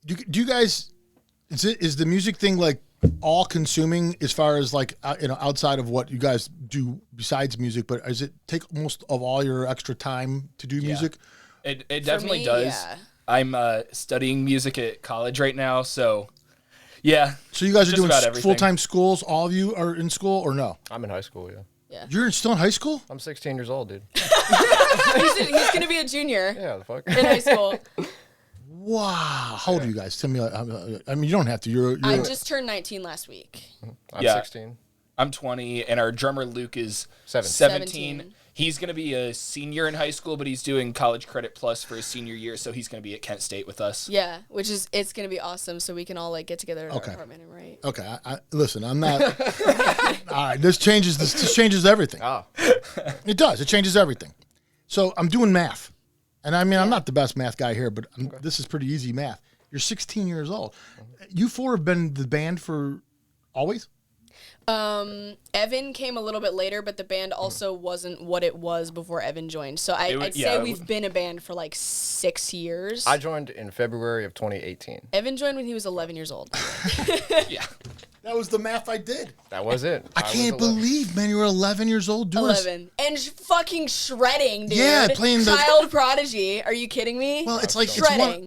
Do you guys? Is the music thing like all consuming as far as like outside of what you guys do besides music? But does it take most of all your extra time to do music? It definitely does. Yeah. I'm studying music at college right now, so yeah. So you guys are doing full-time schools? All of you are in school or no? I'm in high school, yeah. Yeah. You're still in high school? I'm 16 years old, dude. He's going to be a junior. Yeah, the fuck. In high school. Wow. How old are you guys? Tell me. I mean, you don't have to. You're I just turned 19 last week. I'm 16. I'm 20, and our drummer Luke is 17. He's going to be a senior in high school, but he's doing college credit plus for his senior year, so he's going to be at Kent State with us. Yeah, it's going to be awesome, so we can all like get together at our apartment and write. Okay, listen, I'm not. All right, this changes everything. Oh. It does. It changes everything. So I'm doing math, and I mean I'm not the best math guy here, but this is pretty easy math. You're 16 years old. You four have been the band for always? Evan came a little bit later, but the band also wasn't what it was before Evan joined. So I'd say we've been a band for like 6 years. I joined in February of 2018. Evan joined when he was 11 years old. Yeah. That was the math I did. That was it. I can't believe, man, you were 11 years old doing 11. And fucking shredding, dude. Yeah, playing the... Child prodigy. Are you kidding me? Well, it's like... Shredding.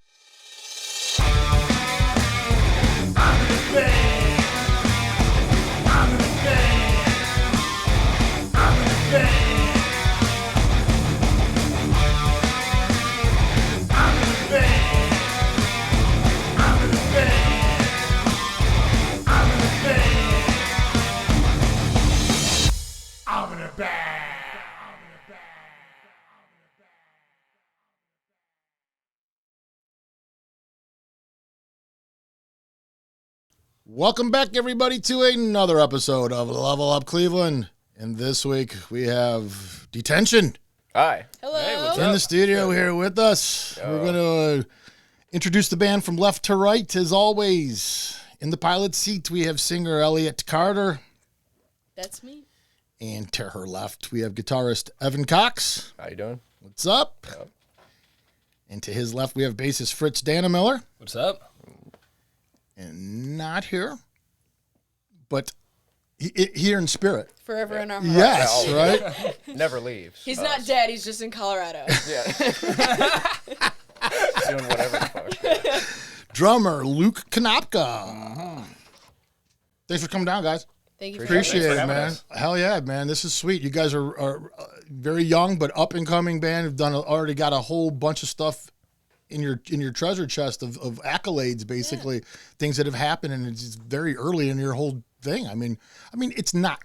Welcome back, everybody, to another episode of Level Up Cleveland. And this week we have Detention. Hi. Hello. Hey, in the studio here with us. We're going to introduce the band from left to right, as always. In the pilot seat, we have singer Elliott Carter. That's me. And to her left, we have guitarist Evan Cox. How you doing? What's up? Yep. And to his left, we have bassist Fritz Miller. What's up? And not here, but here in spirit. Forever in our hearts. Yes, right? Never leaves. He's not dead. He's just in Colorado. Yeah. Doing whatever the fuck. Drummer Luke Konopka. Thanks for coming down, guys. Thank you. Appreciate it, man. Hell yeah, man. This is sweet. You guys are very young but up and coming band. Have already got a whole bunch of stuff in your treasure chest of accolades, basically things that have happened, and it's very early in your whole thing. I mean, it's not.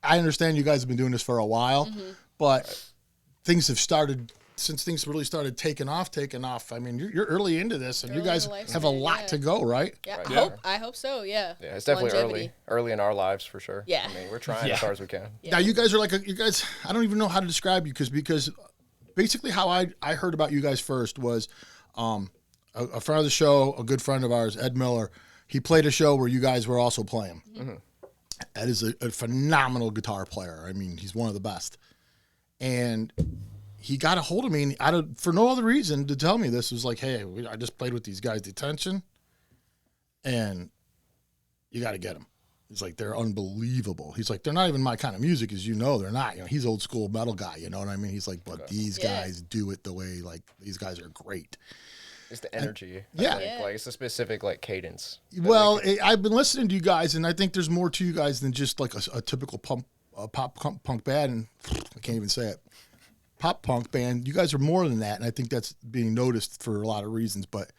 I understand you guys have been doing this for a while, but things have started since things really started taking off. I mean, you're early into this, and you guys have a lot to go, right? Yeah, Right. I hope so. Yeah. Yeah, it's definitely early in our lives for sure. Yeah. I mean, we're trying as hard as we can. Yeah. Now you guys are like you guys. I don't even know how to describe you because basically how I heard about you guys first was. A friend of the show, a good friend of ours, Ed Miller, he played a show where you guys were also playing. Mm-hmm. Ed is a phenomenal guitar player. I mean, he's one of the best. And he got a hold of me, and for no other reason to tell me this. It was like, hey, I just played with these guys, Detention, and you got to get them. He's like, they're unbelievable. He's like, they're not even my kind of music, as you know. They're not. You know, he's old school metal guy. You know what I mean? He's like, but these guys do it the way, like, these guys are great. It's the energy. And, like it's a specific like cadence. Well, I've been listening to you guys, and I think there's more to you guys than just like a typical pop punk band. And I can't even say it. Pop punk band. You guys are more than that, and I think that's being noticed for a lot of reasons. But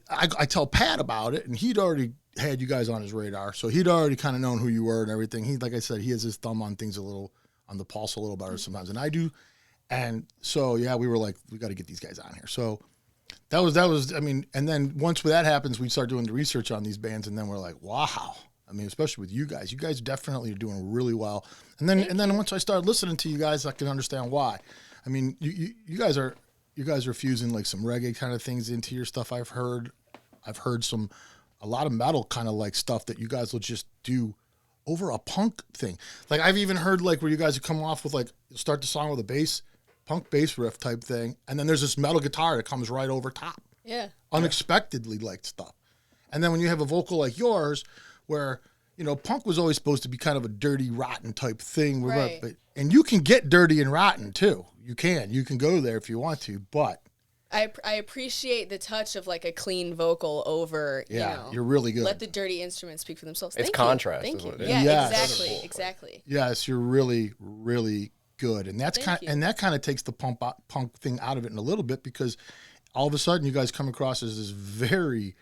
I tell Pat about it, and he'd already had you guys on his radar, so he'd already kind of known who you were and everything. He, like I said, he has his thumb on things on the pulse a little better sometimes than I do. And so yeah, we were like, we got to get these guys on here. So that was. I mean, and then once that happens, we start doing the research on these bands, and then we're like, wow. I mean, especially with you guys definitely are doing really well. And then once I started listening to you guys, I can understand why. I mean, you guys are fusing like some reggae kind of things into your stuff. I've heard a lot of metal kind of like stuff that you guys will just do over a punk thing. Like I've even heard like where you guys would come off with like start the song with a punk bass riff type thing, and then there's this metal guitar that comes right over top. Yeah. Unexpectedly liked stuff. And then when you have a vocal like yours, where, you know, punk was always supposed to be kind of a dirty, rotten type thing. Right. And you can get dirty and rotten, too. You can go there if you want to, but... I appreciate the touch of like a clean vocal over, you're really good. Let the dirty instruments speak for themselves. It's Thank contrast. You. Thank you. Is what it Yeah, is. Yes. exactly. Yes, you're really, really good. And that's that kind of takes the punk thing out of it in a little bit, because all of a sudden you guys come across as this very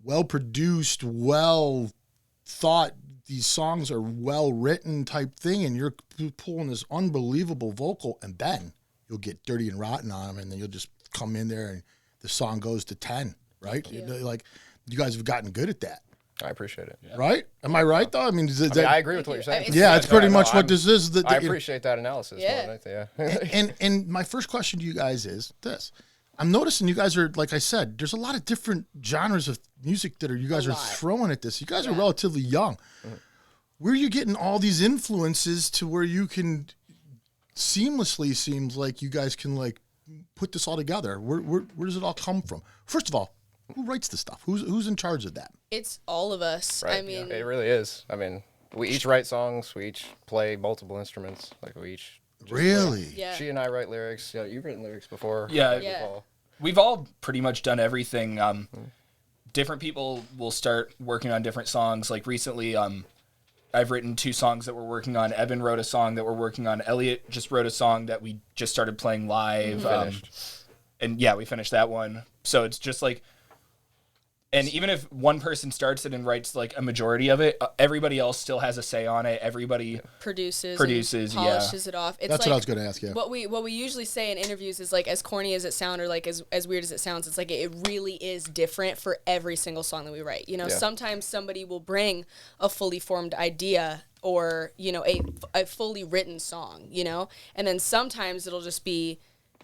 well-produced, well-thought, these songs are well-written type thing, and you're pulling this unbelievable vocal, and then you'll get dirty and rotten on them, and then you'll just come in there and the song goes to 10, right? Like, you guys have gotten good at that. I appreciate it. Right? Am I right, though? I mean, I agree with what you're saying. it's pretty much what this is. I appreciate that analysis. Yeah. And my first question to you guys is this. I'm noticing you guys are, like I said, there's a lot of different genres of music that you guys are throwing at this. You guys are relatively young. Mm-hmm. Where are you getting all these influences to where you can seamlessly, seems like you guys can like put this all together? Where does it all come from? First of all, who writes the stuff? Who's in charge of that? It's all of us. Right. I mean, it really is. I mean, we each write songs. We each play multiple instruments. Like we each. Really? Yeah. She and I write lyrics. Yeah, you've written lyrics before. Yeah. We've all pretty much done everything. Different people will start working on different songs. Like recently, I've written 2 songs that we're working on. Evan wrote a song that we're working on. Elliott just wrote a song that we just started playing live. And yeah, we finished that one. So it's just like, and even if one person starts it and writes like a majority of it, everybody else still has a say on it. Everybody produces, polishes it off. It's That's like, what I was going to ask you. What we usually say in interviews is like, as corny as it sounds or like as weird as it sounds, it's like it really is different for every single song that we write. You know, sometimes somebody will bring a fully formed idea or, you know, a fully written song, you know, and then sometimes it'll just be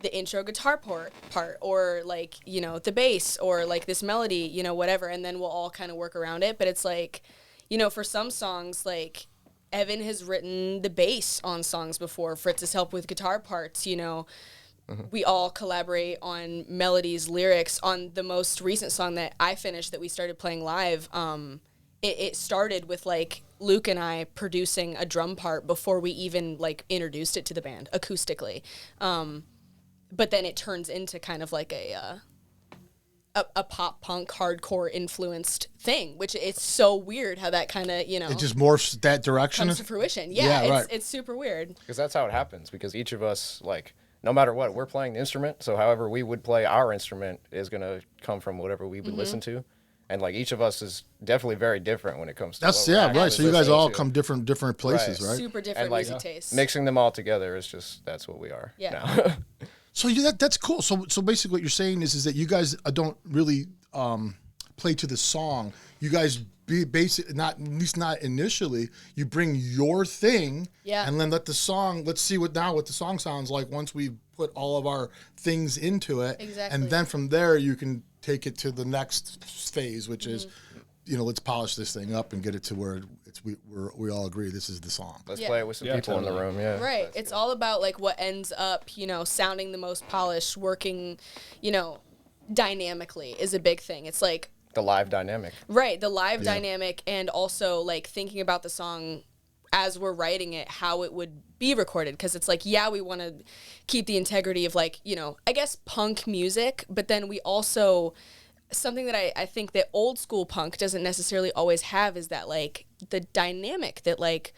the intro guitar part or like, you know, the bass or like this melody, you know, whatever, and then we'll all kind of work around it. But it's like, you know, for some songs, like Evan has written the bass on songs before. Fritz has helped with guitar parts, you know. We all collaborate on melodies, lyrics. On the most recent song that I finished that we started playing live, it started with like Luke and I producing a drum part before we even like introduced it to the band acoustically. But then it turns into kind of like a pop punk hardcore influenced thing, which it's so weird how that kind of, you know, it just morphs that direction. Comes to fruition. Yeah, it's super weird. Because that's how it happens. Because each of us, like, no matter what, we're playing the instrument. So however we would play our instrument is going to come from whatever we would listen to. And like each of us is definitely very different when it comes to that's right. So you guys all come different places, right? Super different like, music tastes. Mixing them all together is just that's what we are. Yeah. Now. So that's cool. So basically, what you're saying is that you guys don't really play to the song. You guys at least not initially. You bring your thing, and then let the song. Let's see what the song sounds like once we put all of our things into it, exactly. And then from there you can take it to the next phase, which is, you know, let's polish this thing up and get it to where we all agree this is the song. Let's play it with some people in the room. Yeah, right. It's all about like what ends up, you know, sounding the most polished, working, you know, dynamically is a big thing. It's like the live dynamic. Right, the live dynamic, and also like thinking about the song as we're writing it, how it would be recorded, because it's like, we want to keep the integrity of like, you know, I guess punk music, but then we also, something that I think that old school punk doesn't necessarily always have is that like the dynamic that like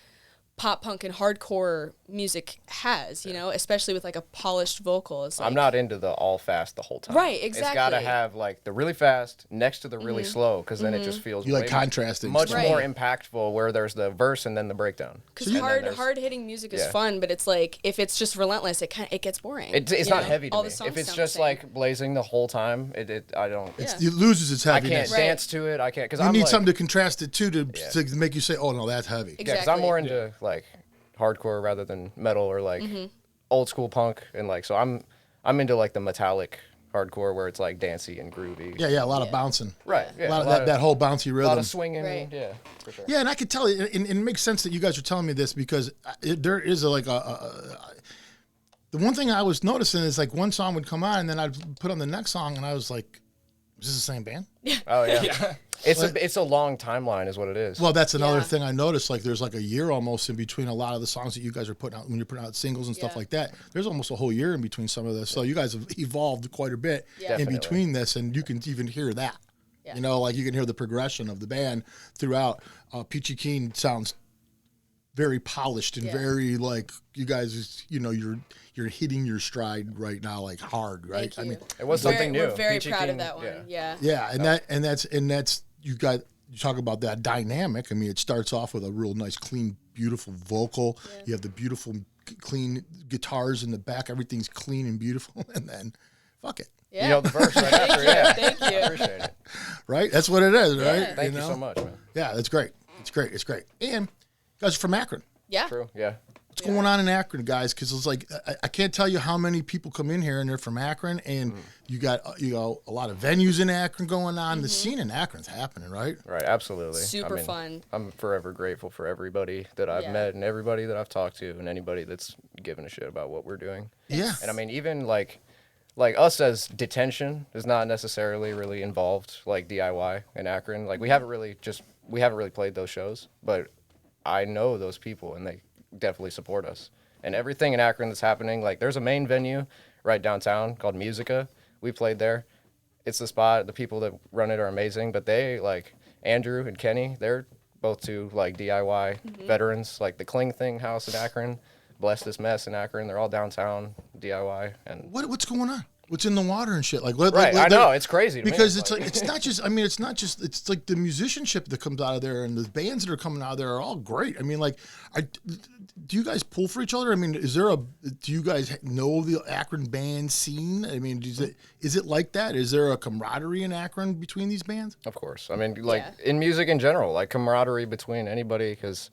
pop punk and hardcore music has, you know, especially with like a polished vocal. It's like, I'm not into the all fast the whole time. Right, exactly. It's got to have like the really fast next to the really slow, because then it just feels you like contrasting much stuff. more impactful where there's the verse and then the breakdown. Because hard hitting music is fun, but it's like if it's just relentless, it gets boring. It's not heavy to all me. The songs if it's sound just the same. like blazing the whole time, I don't. It loses its I heaviness. can't dance to it. I can't because you I'm need like, something to contrast it to make you say, oh no, that's heavy. Exactly. Yeah, because I'm more into like hardcore rather than metal or like old school punk, and like so I'm into like the metallic hardcore where it's like dancey and groovy. Yeah, a lot of bouncing. Right. Yeah, a lot of that whole bouncy rhythm. A lot of swinging. Right. Yeah, for sure. Yeah, and I could tell you, and it makes sense that you guys are telling me this because there is the one thing I was noticing is like one song would come on and then I'd put on the next song and I was like, Is this the same band? Oh yeah. Yeah. It's a long timeline, is what it is. Well, that's another Yeah. thing I noticed. Like, there's like a year almost in between a lot of the songs that you guys are putting out when you're putting out singles and stuff Yeah. like that. There's almost a whole year in between some of this. So you guys have evolved quite a bit Yeah. in Definitely. between this, and you can even hear that. Yeah. You know, like you can hear the progression of the band throughout. Peachy Keen sounds very polished and Yeah. very like you guys. You know, you're hitting your stride right now, like hard, right? Thank you. It was We're something very- new. We're very Peachy proud Keen, of that one. yeah. Yeah, and that's you talk about that dynamic. I mean, it starts off with a real nice, clean, beautiful vocal. Yeah. You have the beautiful, clean guitars in the back. Everything's clean and beautiful, and then, fuck it, Yeah. You know the verse right after. Yeah. Thank you. I appreciate it. right? That's what it is, right? Thank you know? so much, man. Yeah, that's great. It's great. It's great. And you guys are from Akron. Yeah. True. Yeah. What's going on in Akron, guys? Because it's like I can't tell you how many people come in here and they're from Akron, and you got a lot of venues in Akron going on. The scene in Akron's happening, right? Right. Absolutely. Super fun. I'm forever grateful for everybody that I've Yeah. met and everybody that I've talked to and anybody that's given a shit about what we're doing. Yeah. And I mean, even like us as Detention is not necessarily really involved like DIY in Akron. Like we haven't really played those shows, but I know those people and they definitely support us. And everything in Akron that's happening, like there's a main venue right downtown called Musica. We played there. It's the spot. The people that run it are amazing, but they like Andrew and Kenny, they're both two like DIY veterans, like the Kling Thing house in Akron, Bless This Mess in Akron. They're all downtown DIY. And What's going on? What's in the water and shit? Like, right, I know it's crazy to me. because it's like it's not just. I mean, it's not just. It's like the musicianship that comes out of there and the bands that are coming out of there are all great. I mean, like, do you guys pull for each other? I mean, do you guys know the Akron band scene? I mean, is it like that? Is there a camaraderie in Akron between these bands? Of course. I mean, like Yeah. in music in general, like camaraderie between anybody, because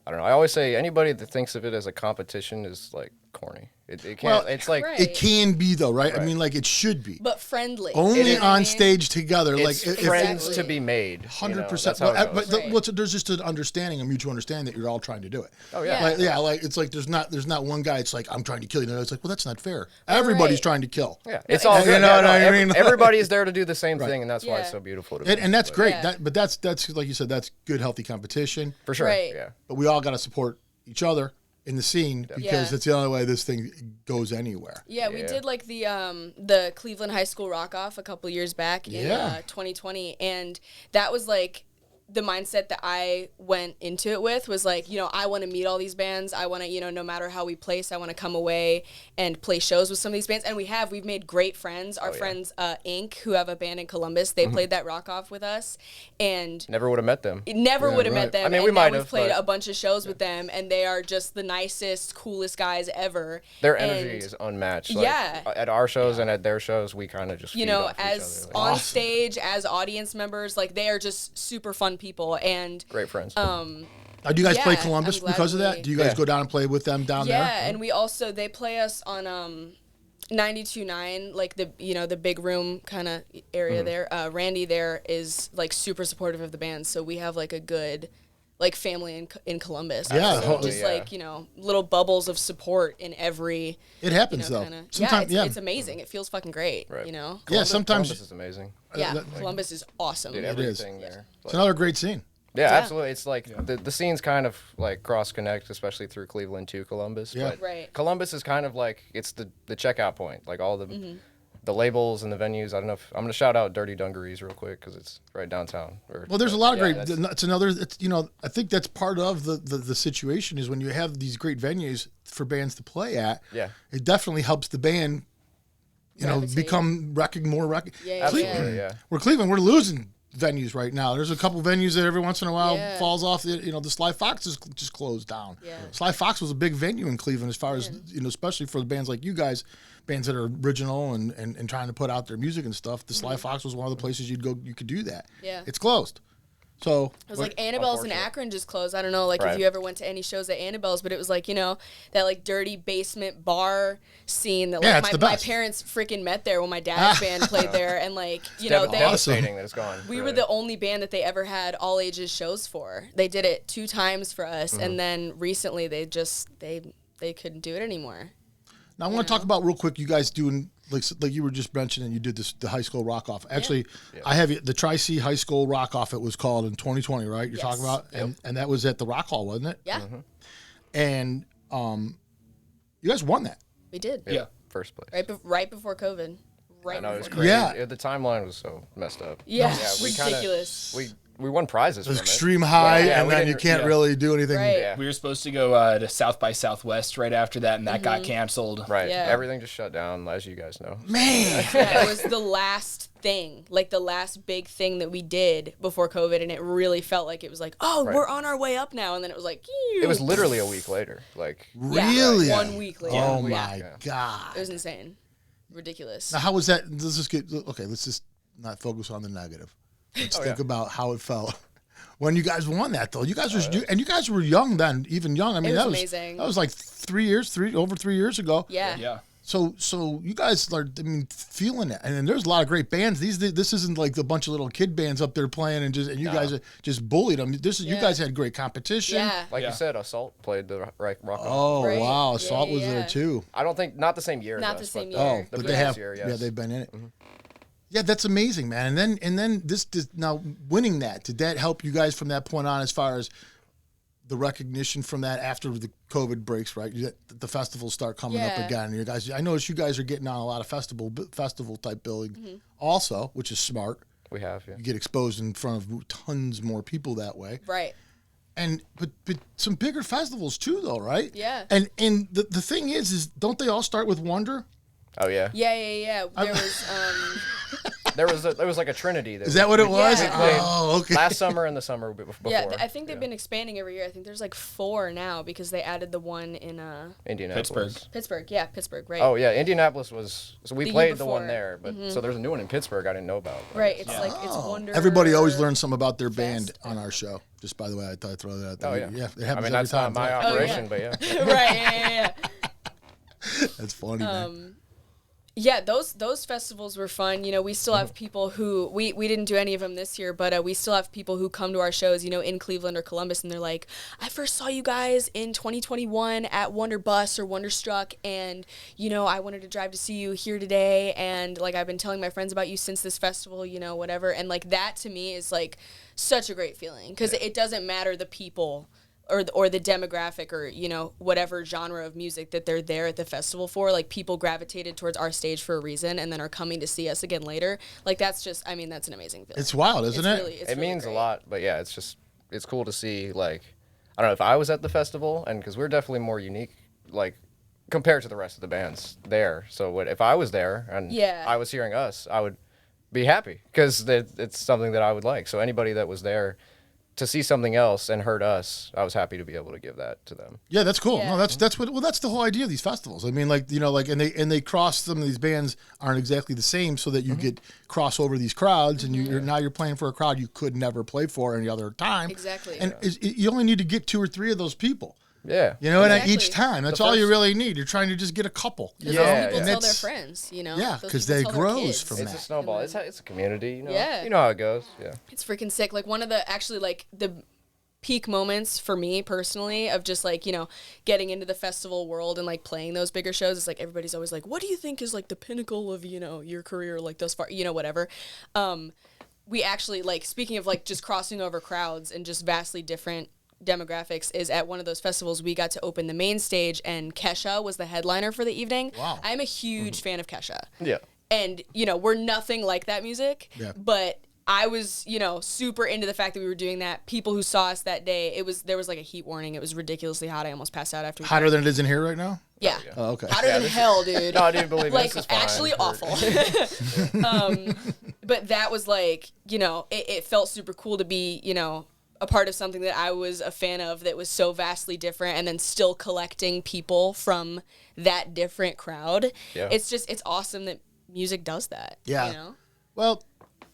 I don't know. I always say anybody that thinks of it as a competition is like corny. It can't. Well, it's like right. It can be though, right? I Right. mean, like it should be. But friendly. Only You know what I on mean? stage together, it's like friends Exactly. to be made. 100%. That's how it But goes. there's just an understanding, a mutual understanding that you're all trying to do it. Oh yeah. Like it's like there's not one guy. It's like I'm trying to kill you. No, it's like, well, that's not fair. Everybody's Right. trying to kill. Yeah, it's all You good. know Yeah, what no, I mean? everybody's there to do the same Right. thing, and that's why it's Yeah. so beautiful to me. And that's But- great. Yeah. But that's like you said, that's good, healthy competition. for sure. Right. Yeah. But we all got to support each other in the scene because Yeah. that's the only way this thing goes anywhere. Yeah, we Yeah. did like the Cleveland High School Rock Off a couple years back in Yeah. 2020, and that was like the mindset that I went into it with was like, you know, I want to meet all these bands. I want to, you know, no matter how we place, I want to come away and play shows with some of these bands. And we've made great friends. Our friends, Inc., who have a band in Columbus, they played that Rock Off with us, and Never would have met them. never Yeah, would have right. met them. I mean, and we now might we've have, played but- a bunch of shows with them, and they are just the nicest, coolest guys ever. Their energy And, is unmatched. Yeah. At our shows and at their shows, we kind of just you feed know, off each as other, like, on stage, as audience members, like they are just super fun people. And great friends. Now, do you guys play Yeah, Columbus I'm glad because of that? we- Do you guys Yeah. go down and play with them down yeah, there? and we also they play us on 92.9, like the big room kind of area there. Randy there is like super supportive of the band, so we have like a good like family in Columbus. Yeah, So totally, just yeah. like little bubbles of support in every. It happens though. Kinda, Sometimes, it's amazing. It feels fucking great. Right. You know. Yeah, sometimes Columbus is amazing. Yeah, that- Columbus is awesome. Dude, It is. everything there. it's another great scene. Yeah, Yeah. absolutely. It's like the scenes kind of like cross connect, especially through Cleveland to Columbus. Yeah. But Right. Columbus is kind of like it's the checkout point, like all the labels and the venues. I don't know if I'm gonna shout out Dirty Dungarees real quick because it's right downtown. Well, there's a lot of Yeah, great. that's- It's another. It's I think that's part of the situation is when you have these great venues for bands to play at. Yeah. It definitely helps the band. Gravitate. Become more. Yeah, Absolutely, yeah. We're Cleveland. We're losing venues right now. There's a couple venues that every once in a while Yeah. falls off. The Sly Fox is just closed down. Yeah. Sly Fox was a big venue in Cleveland as far as especially for the bands like you guys, bands that are original and trying to put out their music and stuff. The Sly Fox was one of the places you could do that. Yeah. It's closed. So It was like Annabelle's in Unfortunate. Akron just closed. I don't know, like if Right. you ever went to any shows at Annabelle's, but it was like that like dirty basement bar scene that Yeah, like it's the my best. parents freaking met there when my dad's band played there, and like they devastating that it's gone. we were the only band that they ever had all ages shows for. They did it 2 times for us, and then recently they couldn't do it anymore. now I want to talk about real quick. You guys doing like you were just mentioning, you did the high school rock off. Actually, I have the Tri-C High School Rock Off. It was called in 2020, right? You're talking about, and that was at the Rock Hall, wasn't it? Yeah. And you guys won that. We did. Yeah. First place. Right before COVID. I know, it was before crazy. Yeah. The timeline was so messed up. Yeah, we ridiculous. We won prizes It was from extreme high, Yeah, and we then you didn't- can't really do anything. Right. Yeah. We were supposed to go to South by Southwest right after that, and that got canceled. Right. Yeah. Everything just shut down, as you guys know. Man. Yeah, it was the last thing, like the last big thing that we did before COVID, and it really felt like it was like, oh, Right. we're on our way up now, and then it was like, It was literally a week later. Like, Really? 1 week later. Oh Yeah. my It God. was insane, ridiculous. Now, how was that? Let's just get okay. Let's just not focus on the negative. Let's think about how it felt when you guys won that, though. You guys you guys were young then, even young. I mean, was that was amazing. That was like over 3 years ago. Yeah. Yeah. So you guys are, I mean, feeling it, and there's a lot of great bands. This isn't like the bunch of little kid bands up there playing, and you guys are just bullied them. You guys had great competition. Yeah. like you said, Assault played the rock. Oh Right. wow, Yeah, Assault was yeah. there too. I don't think not the same year. Not as the us, same but year. Oh, the but they previous have. year, Yeah, yes. they've been in it. Yeah, that's amazing, man. And then this now winning that, did that help you guys from that point on as far as the recognition from that after the COVID breaks, right? The festivals start coming up Yeah. again. You guys, I notice you guys are getting on a lot of festival type billing, also, which is smart. We have, yeah. You get exposed in front of tons more people that way. Right. And but some bigger festivals too, though, right? Yeah. And the thing is don't they all start with Wonder? Oh yeah. Yeah. There was like a trinity. Is that what it was? Yeah. Oh, okay. Last summer and the summer before. Yeah, I think they've been expanding every year. I think there's like 4 now because they added the one in Indianapolis. Pittsburgh. Pittsburgh, right? Oh yeah, Indianapolis was. So we The year played the one before. there, but so there's a new one in Pittsburgh I didn't know about. Right, it's like it's Wonder. Everybody always learns something about their band Fest. on our show. Just by the way, I thought I'd throw that out there. Oh yeah. Yeah, it I happens mean every that's time. not my Oh, operation, yeah. but yeah. Right, yeah. That's funny, man. Yeah, those festivals were fun. You know, we still have people who we didn't do any of them this year, but we still have people who come to our shows, you know, in Cleveland or Columbus, and they're like, I first saw you guys in 2021 at Wonder Bus or Wonderstruck, and you know, I wanted to drive to see you here today, and like I've been telling my friends about you since this festival, you know, whatever, and like that to me is like such a great feeling because it doesn't matter the people. Or the demographic or, you know, whatever genre of music that they're there at the festival for. Like, people gravitated towards our stage for a reason and then are coming to see us again later. Like, that's just, I mean, that's an amazing feeling. It's wild, isn't it? Really, It means great. a lot, but yeah, it's cool to see, like, I don't know if I was at the festival, and because we're definitely more unique, like, compared to the rest of the bands there. So if I was there and Yeah. I was hearing us, I would be happy because it's something that I would like. So anybody that was there to see something else and heard us, I was happy to be able to give that to them. Yeah, that's cool. Yeah. No, that's the whole idea of these festivals. I mean, like, you know, like, and they cross, some of these bands aren't exactly the same, so that you could cross over these crowds, and you're playing for a crowd you could never play for any other time. Exactly. And you only need to get 2 or 3 of those people. Yeah. You know, and Exactly. each time, that's The all you first- really need. You're trying to just get a couple. You Those know? Yeah, people And tell their that's- friends, you know? Yeah, Those 'cause people they tell their grows kids. from It's that. a snowball. It's a community, you know. Yeah. You know how it goes. Yeah. It's freaking sick. Like, one of the, actually, like, the peak moments for me personally of just, like, you know, getting into the festival world and, like, playing those bigger shows is, like, everybody's always like, what do you think is, like, the pinnacle of, you know, your career, like, thus far, you know, whatever. We actually, like, speaking of, like, just crossing over crowds and just vastly different demographics, is at one of those festivals we got to open the main stage, and Kesha was the headliner for the evening. Wow. I'm a huge fan of Kesha. Yeah. And, you know, we're nothing like that music. Yeah. But I was, you know, super into the fact that we were doing that. People who saw us that day, there was like a heat warning. It was ridiculously hot. I almost passed out after we Hotter than it is in here right now? Yeah. Oh, okay. Hotter than hell, dude. No, dude, believe me, Like, this is fine. actually awful. But that was like, you know, it felt super cool to be, you know, a part of something that I was a fan of that was so vastly different, and then still collecting people from that different crowd. Yeah. It's awesome that music does that. Yeah. You know? Well,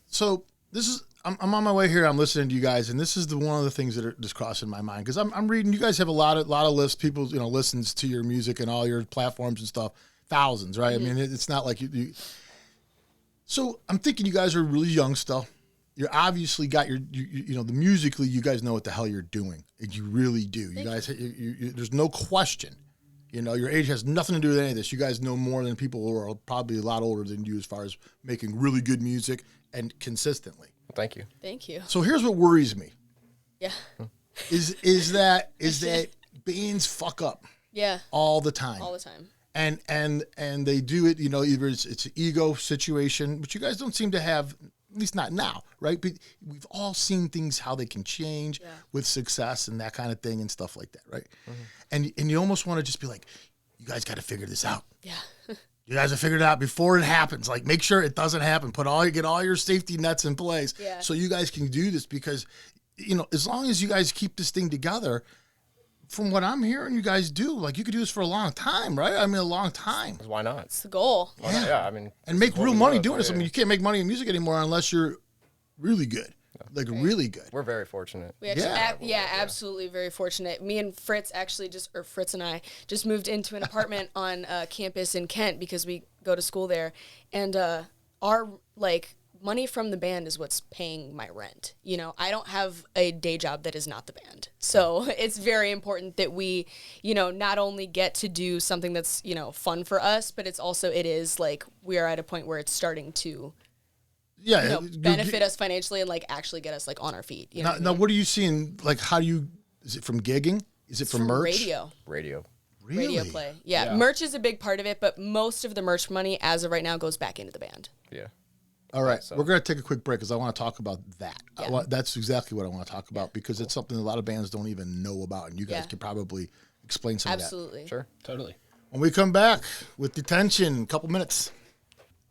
so this is, I'm on my way here. I'm listening to you guys, and this is one of the things that are just crossing my mind, because I'm reading. You guys have a lot of lists. People, you know, listens to your music and all your platforms and stuff. Thousands, right? Mm-hmm. I mean, it's not like you. So I'm thinking you guys are really young still. You're obviously got you know, the musically, you guys know what the hell you're doing, and you really do. You guys, there's no question. You know, your age has nothing to do with any of this. You guys know more than people who are probably a lot older than you as far as making really good music and consistently. Thank you. Thank you. So here's what worries me. Yeah. Is that bands fuck up Yeah. all the time. All the time. And they do it, you know, either it's an ego situation, which you guys don't seem to have, at least not now, right? But we've all seen things, how they can change with success and that kind of thing and stuff like that, right? And you almost want to just be like, you guys got to figure this out. Yeah. You guys have figured it out before it happens. Like, make sure it doesn't happen. Get all your safety nets in place so you guys can do this, because, you know, as long as you guys keep this thing together, from what I'm hearing you guys do, like, you could do this for a long time, right? I mean, a long time. Why not? It's the goal. Yeah, I mean, And make real money doing this. Yeah. I mean, you can't make money in music anymore unless you're really good. Like, really good. We're very fortunate. We actually, absolutely very fortunate. Me and Fritz Fritz and I just moved into an apartment on campus in Kent because we go to school there, and our money from the band is what's paying my rent. You know, I don't have a day job that is not the band, so it's very important that we, you know, not only get to do something that's, you know, fun for us, but it is like we are at a point where it's starting to. Yeah, You know, benefit us financially and like actually get us like on our feet. You know now, what are you seeing? Like, is it from gigging? Is it from merch? Radio. Radio. Really? Radio play. Yeah, merch is a big part of it, but most of the merch money as of right now goes back into the band. Yeah. All right, we're going to take a quick break because I want to talk about that. Yeah. That's exactly what I want to talk about because it's something a lot of bands don't even know about, and you guys could probably explain some of that. Absolutely. Sure. Totally. When we come back with Detention, a couple minutes,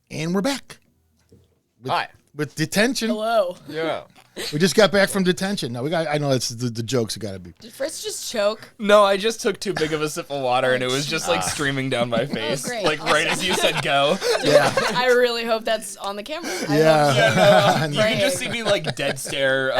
and we're back. Hi. With Detention. Hello. Yeah. We just got back from Detention. Now, I know it's the jokes have got to be. Did Fritz just choke? No, I just took too big of a sip of water and it was just like streaming down my face. great. Like right as you said go. Yeah. I really hope that's on the camera. Yeah. You can just see me like dead stare.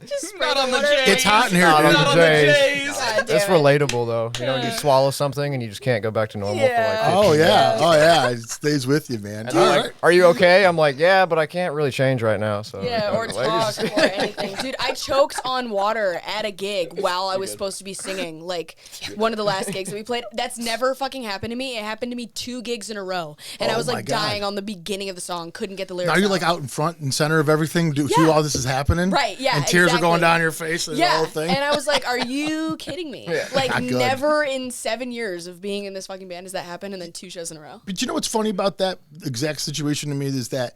Just Not on the water. J's. It's hot in here, Not dude. on Not on the J's. God That's damn it. relatable, though. You know, you swallow something and you just can't go back to normal for like 15 Oh, minutes. yeah. Oh, yeah. It stays with you, man. And they're like, are you okay? I'm like, yeah, but I can't really change right now. So Yeah, or like, talk or anything. Dude, I choked on water at a gig while I was supposed to be singing. Like, one of the last gigs that we played. That's never fucking happened to me. It happened to me 2 gigs in a row. And I was my like God. dying on the beginning of the song. Couldn't get the lyrics Now you're out. like out in front and center of everything. Do Yeah. all this is happening. Right, yeah, And tears are going exactly. down your face and the whole thing. And I was like, are you kidding me? Like, Not good. never in 7 years of being in this fucking band has that happened, and then 2 shows in a row. But you know what's funny about that exact situation to me is that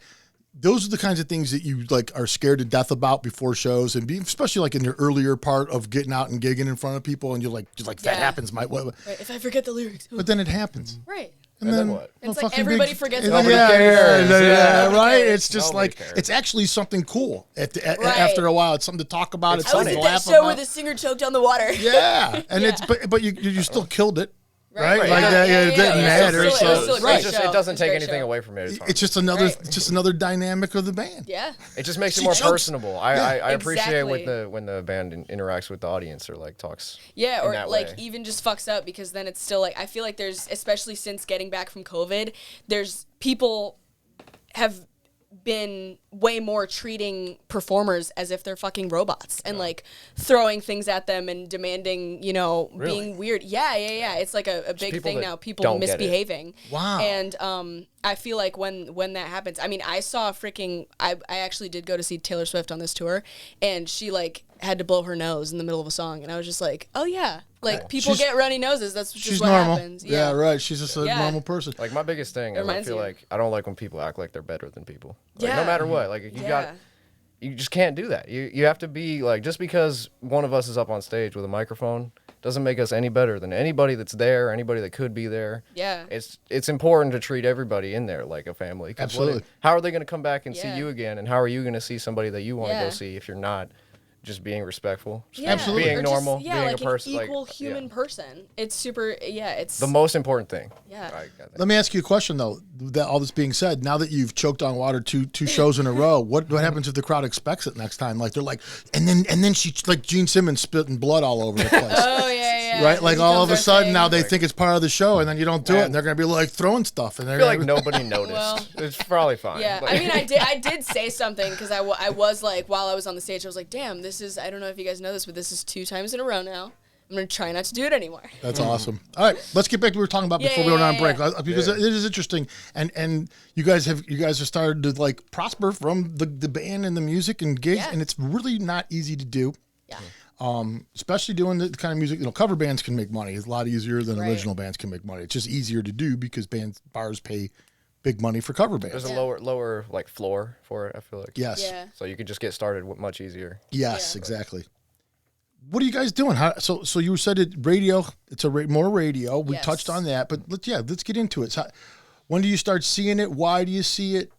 those are the kinds of things that you like are scared to death about before shows, and especially like in your earlier part of getting out and gigging in front of people, and you're like that Yeah. happens, what? Right, if I forget the lyrics. But then it happens. Right. And then what? It's a like fucking everybody big- forgets and about then- Nobody cares. yeah, Nobody right. cares. It's just Nobody like cares. it's actually something cool Right. after a while. It's something to talk about. It's I was something at to that laugh show where about. the singer choked on the water. Yeah, and Yeah. it's but you still killed it, right? Right. Like Yeah, that, yeah, it yeah, didn't yeah. matter. It was still a So great It just show. it doesn't It's a take great anything show. away from it. it's just another Right. it's just another dynamic of the band. Yeah. It just makes it She more chokes. personable. I appreciate Exactly. when the band interacts with the audience or like talks. Yeah, in or that like way. even just fucks up because then it's still like I feel like there's especially since getting back from COVID, there's people have been way more treating performers as if they're fucking robots and like throwing things at them and demanding, you know, being weird. Yeah. It's like a big people thing that now. People don't get it. misbehaving. Wow. And I feel like when that happens, I mean, I saw I actually did go to see Taylor Swift on this tour, and she like had to blow her nose in the middle of a song, and I was just like, oh yeah, like people She's- get runny noses. That's just She's what normal. happens. Yeah, right. She's just a Yeah. normal person. Like my biggest thing is I reminds feel you. like I don't like when people act like they're better than people. Like, Yeah. no matter what. Like you just can't do that. You have to be like, just because one of us is up on stage with a microphone doesn't make us any better than anybody that's there, anybody that could be there. Yeah. It's important to treat everybody in there like a family. 'Cause Absolutely. how are they going to come back and see Yeah. you again? And how are you going to see somebody that you want to Yeah. go see if you're not just being respectful? Just Yeah. Absolutely. Being Or just, normal, yeah, being like a person. an equal like, human person. It's super. Yeah, it's the most important thing. Yeah. Let me ask you a question though. That all this being said, now that you've choked on water two shows in a row, what happens if the crowd expects it next time? Like they're like, and then she like Gene Simmons spitting blood all over the place. Oh yeah. Right, like It all of becomes a our sudden thing. now they think it's part of the show, and then you don't do it, and they're gonna be like throwing stuff, and they're I feel like gonna nobody noticed. Well, it's probably fine. Yeah, Like- I mean, I did say something because I was like, while I was on the stage, I was like, damn, this is, I don't know if you guys know this, but this is 2 times in a row now I'm going to try not to do it anymore. That's awesome. All right, let's get back to what we were talking about before we went on break, because it is interesting, and you guys have started to like prosper from the band and the music and gigs, and it's really not easy to do. Yeah. Especially doing the kind of music, cover bands can make money. It's a lot easier than original bands can make money. It's just easier to do because bars pay big money for cover bands. There's a lower like floor for it, I feel like. Yes. Yeah. So you could just get started much easier. Yes, exactly. What are you guys doing? So you said it radio. It's more radio. We touched on that, but let's get into it. So when do you start seeing it? Why do you see it?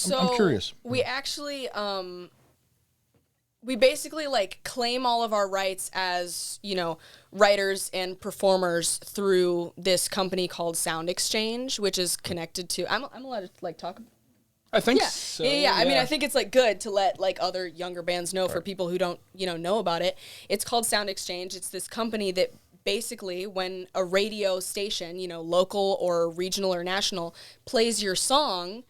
I'm curious. We actually we basically like claim all of our rights as, writers and performers through this company called Sound Exchange, which is connected to I'm allowed to like talk. I think so. Yeah. I mean, I think it's like good to let like other younger bands know for people who don't, know about it. It's called Sound Exchange. It's this company that basically when a radio station, local or regional or national plays your song,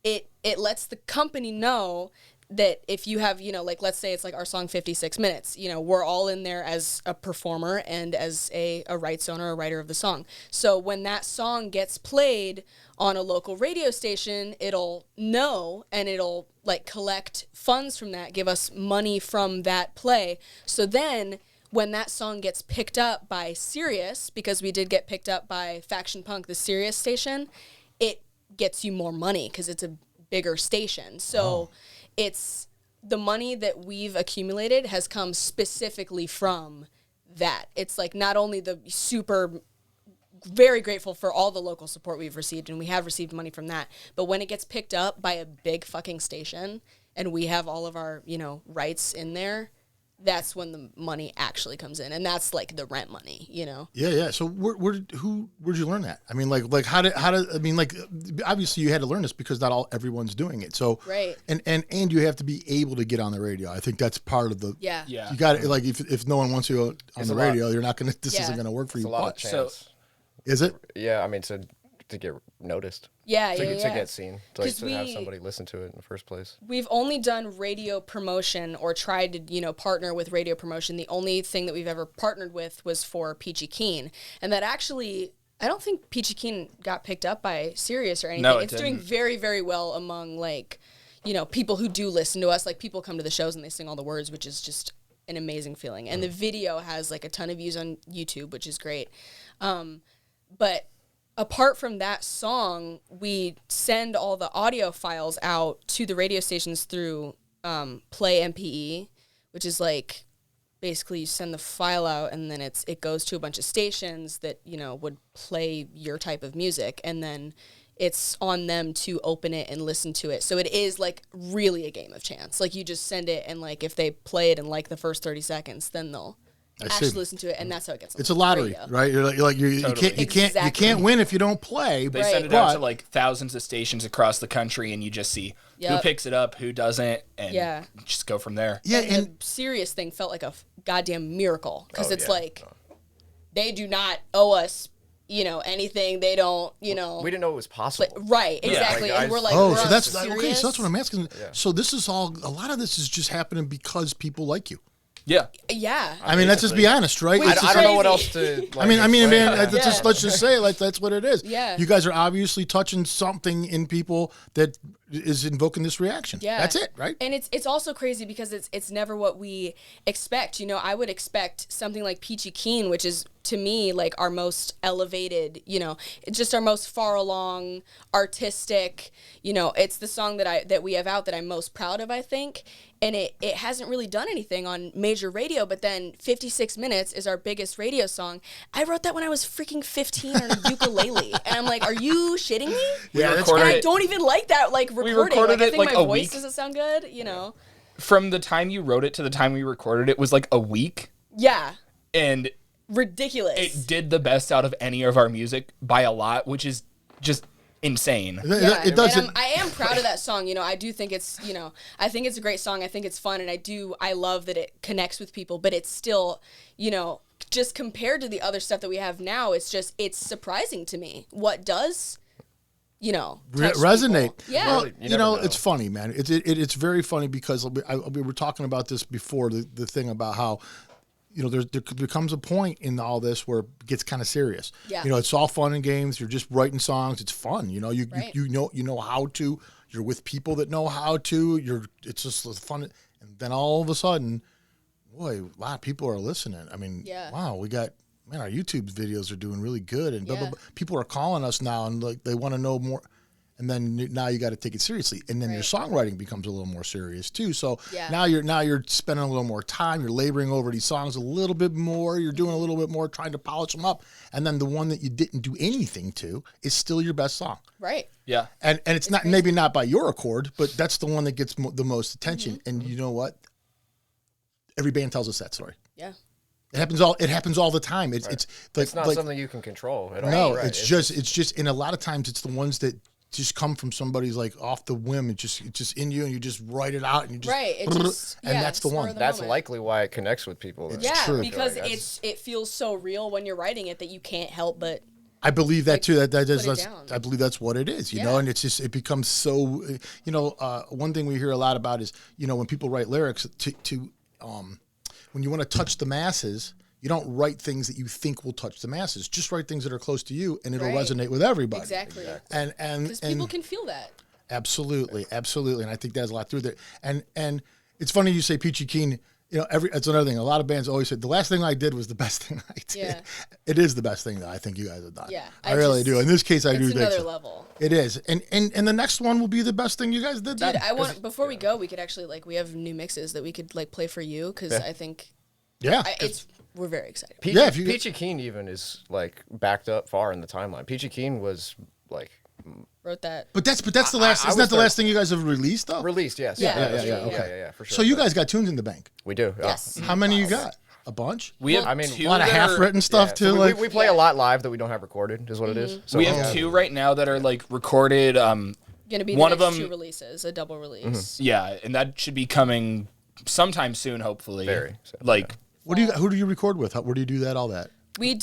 it lets the company know that if you have, like let's say it's like our song 56 Minutes, we're all in there as a performer and as a rights owner, a writer of the song. So when that song gets played on a local radio station, it'll know and it'll like collect funds from that, give us money from that play. So then when that song gets picked up by Sirius, because we did get picked up by Faction Punk, the Sirius station, it gets you more money because it's a bigger station. So it's the money that we've accumulated has come specifically from that. It's like not only the very grateful for all the local support we've received, and we have received money from that, but when it gets picked up by a big fucking station and we have all of our, rights in there, that's when the money actually comes in, and that's like the rent money, Yeah. So where'd you learn that? I mean, like how did I mean, like obviously you had to learn this because not everyone's doing it. So right. And you have to be able to get on the radio. I think that's part of the yeah. You got to like if no one wants you on the radio, you're not gonna. This isn't gonna work for you. It's a lot of chance. Is it? Yeah, I mean to get noticed. To get seen, to have somebody listen to it in the first place. We've only done radio promotion or tried to, partner with radio promotion. The only thing that we've ever partnered with was for Peachy Keen. And that actually, I don't think Peachy Keen got picked up by Sirius or anything. No, it's doing very, very well among, like, people who do listen to us. Like, people come to the shows and they sing all the words, which is just an amazing feeling. And the video has, like, a ton of views on YouTube, which is great. But apart from that song, we send all the audio files out to the radio stations through Play MPE, which is like basically you send the file out and then it goes to a bunch of stations that would play your type of music, and then it's on them to open it and listen to it. So it is like really a game of chance. Like you just send it, and like if they play it in like the first 30 seconds, then they'll actually listen to it, and that's how it gets. It's a lottery, right? You're like you can't win if you don't play. They send it out to like thousands of stations across the country, and you just see who picks it up, who doesn't, and just go from there. Yeah, and the serious thing felt like a goddamn miracle because they do not owe us. Anything. They don't. We didn't know it was possible. Right, exactly. Yeah. And we're like, so we're that's serious? okay. So that's what I'm asking. Yeah. So this is a lot of this is just happening because people like you. Yeah. Yeah. I mean, let's just be honest, right? I don't know what else to. Like, I mean, explain. let's just say like that's what it is. Yeah. You guys are obviously touching something in people that is invoking this reaction. Yeah. That's it, right? And it's also crazy because it's never what we expect. I would expect something like Peachy Keen, which is to me like our most elevated, it's just our most far along artistic, it's the song that we have out that I'm most proud of, I think. And it hasn't really done anything on major radio, but then 56 Minutes is our biggest radio song. I wrote that when I was freaking 15 on a ukulele. And I'm like, are you shitting me? Yeah, and I don't even like that, like, recording. We recorded I it think like my a voice week. doesn't sound good, From the time you wrote it to the time we recorded it was like a week. Yeah. And ridiculous. It did the best out of any of our music by a lot, which is just insane. It doesn't. I am proud of that song. I do think it's, I think it's a great song. I think it's fun, and I love that it connects with people. But it's still, just compared to the other stuff that we have now, it's surprising to me what does, resonate. People. Yeah. Well, know. it's funny, man. It's very funny because we were talking about this before the thing about how. there becomes a point in all this where it gets kind of serious. Yeah. It's all fun and games. You're just writing songs. It's fun. You Right. know how to. You're with people that know how to. It's just fun. And then all of a sudden, boy, a lot of people are listening. I mean, wow, our YouTube videos are doing really good, and people are calling us now, and like they want to know more. And then now you got to take it seriously, and then your songwriting becomes a little more serious too. So now you're spending a little more time. You're laboring over these songs a little bit more. You're doing a little bit more, trying to polish them up. And then the one that you didn't do anything to is still your best song. Right. Yeah. And it's not crazy. Maybe not by your accord, but that's the one that gets the most attention. And you know what? Every band tells us that story. Yeah. It happens all the time. It's not something you can control at all. No, it's just and a lot of times it's the ones that just come from somebody's like off the whim. It's just in you, and you just write it out, and you just and that's the one. That's likely why it connects with people. True. Because it feels so real when you're writing it that you can't help but. I believe that too. I believe that's what it is, you know, and it becomes so, one thing we hear a lot about is, when people write lyrics when you want to touch the masses, you don't write things that you think will touch the masses. Just write things that are close to you, and it'll resonate with everybody. Exactly. And because people can feel that. Absolutely, absolutely, and I think there's a lot through there. And it's funny you say Peachy Keen. It's another thing. A lot of bands always say the last thing I did was the best thing I did. Yeah. It is the best thing that I think you guys have done. Yeah, I really do. In this case, I do think it's another so. level. It is, and the next one will be the best thing you guys did. Dude, I want before we go, we could actually we have new mixes that we could play for you because I think we're very excited. Peachy Keen even is backed up far in the timeline. Peachy Keen was wrote that. But that's the last. Isn't that the last thing you guys have released though? Released, yes. Yeah, for sure. So you guys got tunes in the bank. We do. Yes. How many you got? A bunch. We have a lot of half-written stuff too. So we play a lot live that we don't have recorded. Is what it is. So we have two right now that are recorded. Gonna be one the of next them. 2 releases, a double release. Yeah, and that should be coming sometime soon, hopefully. Who do you record with? Where do you do that? All that. We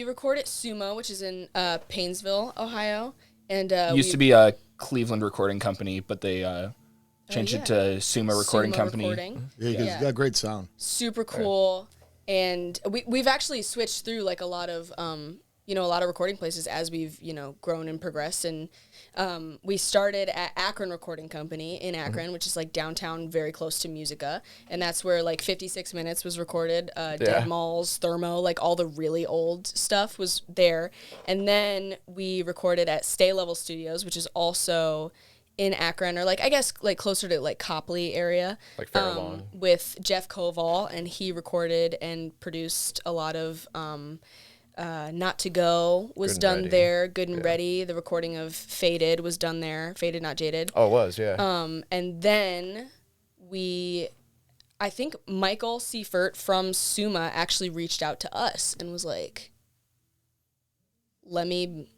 record at Sumo, which is in Painesville, Ohio, and used to be a Cleveland recording company, but they changed it to Sumo Recording Company. Yeah, because it's got great sound. Super cool, and we've actually switched through a lot of a lot of recording places as we've grown and progressed, and we started at Akron Recording Company in Akron, which is downtown, very close to Musica, and that's where 56 Minutes was recorded, Dead Malls, Thermo, all the really old stuff was there, and then we recorded at Stay Level Studios, which is also in Akron, or I guess closer to Copley area, Fair Lawn, with Jeff Koval, and he recorded and produced a lot of. Not to Go was done there. Good and Ready. The recording of Faded was done there. Faded, Not Jaded. Oh, it was, yeah. And then I think Michael Seifert from Suma actually reached out to us and was like, let me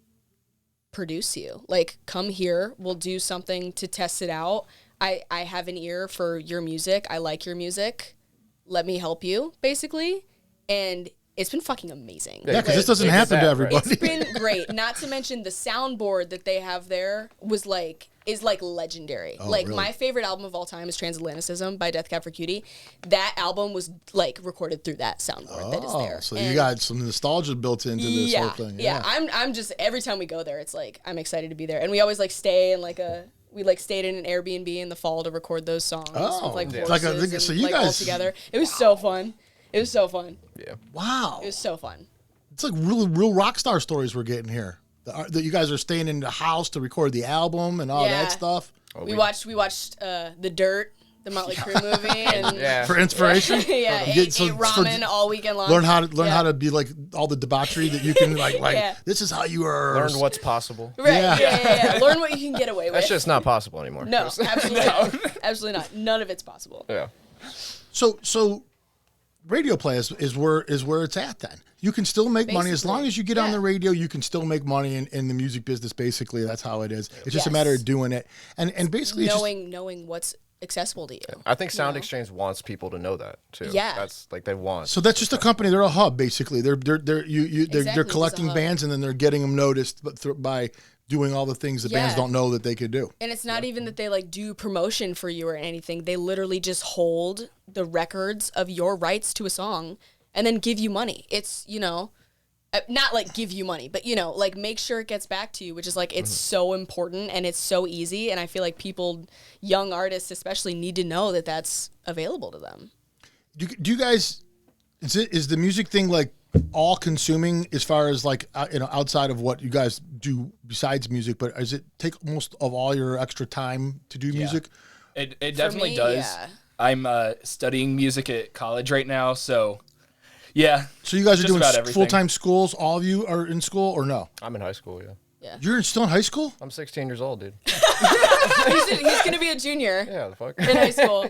produce you. Come here. We'll do something to test it out. I have an ear for your music. I like your music. Let me help you, basically. And it's been fucking amazing. Yeah, because this doesn't happen to everybody. It's been great. Not to mention the soundboard that they have there is legendary. Really? My favorite album of all time is Transatlanticism by Death Cab for Cutie. That album was recorded through that soundboard that is there. So you got some nostalgia built into this whole thing. Yeah. I'm just every time we go there, it's I'm excited to be there, and we always stay in we stayed in an Airbnb in the fall to record those songs with horses and so you guys all together. It was so fun. It was so fun. Yeah. Wow. It was so fun. It's real rock star stories we're getting here. That you guys are staying in the house to record the album and all that stuff. We watched The Dirt, the Motley Crue movie, and for inspiration. Ate ramen all weekend long. Learn how to be all the debauchery that you can This is how you are. Learn what's possible. Right. Yeah. Learn what you can get away with. That's just not possible anymore. No, absolutely not. Absolutely not. None of it's possible. Yeah. So radio play is where it's at then. You can still make money as long as you get on the radio. You can still make money in the music business. Basically, that's how it is. It's just a matter of doing it and basically knowing what's accessible to you. I think Sound Exchange wants people to know that too. Yeah, that's they want. So that's just a company. They're a hub basically. They're collecting bands and then they're getting them noticed, by doing all the things that bands don't know that they could do. And it's not even that they do promotion for you or anything. They literally just hold the records of your rights to a song and then give you money. It's, you know, not like give you money, but, you know, like make sure it gets back to you, which is like, it's so important and it's so easy. And I feel like people, young artists especially, need to know that that's available to them. Do you guys, is the music thing like all consuming as far as like, you know, outside of what you guys do besides music, but does it take most of all your extra time to do music? It definitely me, does. yeah. I'm studying music at college right now, so yeah. So you guys are just doing about everything. full-time schools? All of you are in school or no? I'm in high school, yeah. Yeah. You're still in high school? I'm 16 years old, dude. He's going to be a junior Yeah, the fuck. in high school.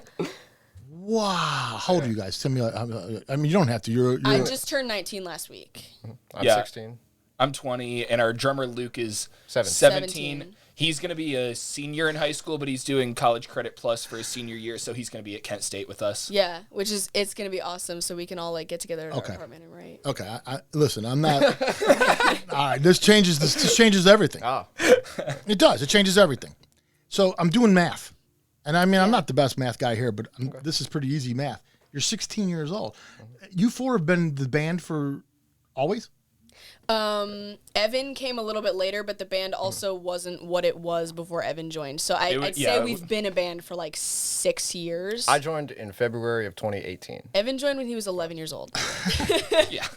Wow. How old are you guys? Tell me. I mean, you don't have to. You're I just turned 19 last week. I'm Yeah. 16. I'm 20, and our drummer Luke is 17. 17. He's going to be a senior in high school, but he's doing college credit plus for his senior year, so he's going to be at Kent State with us. Yeah, which is, it's going to be awesome, so we can all like get together at Okay. our apartment and write. okay. Listen, I'm not. All right. This changes everything. Ah, It does. It changes everything. So I'm doing math, and I mean, I'm not the best math guy here, but this is pretty easy math. You're 16 years old. You four have been the band for always? Evan came a little bit later, but the band also wasn't what it was before Evan joined. So I'd say yeah, we've been a band for like 6 years. I joined in February of 2018. Evan joined when he was 11 years old. Yeah.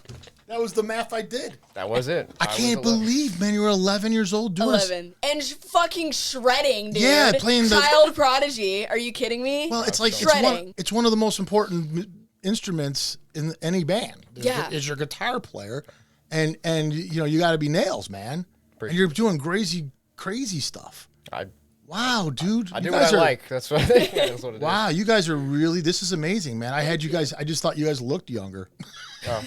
That was the math I did. That was it. I can't believe, man, you were 11 years old doing 11. And fucking shredding, dude. Yeah, playing the- Child prodigy. Are you kidding me? Well, it's like shredding. it's one of the most important instruments in any band. Yeah. Is your guitar player, and you know you got to be nails, man. And you're doing crazy stuff. I Wow, dude. do You what guys I are- like. That's what it is. Wow, you guys are really. This is amazing, man. I had you guys. I just thought you guys looked younger. Oh.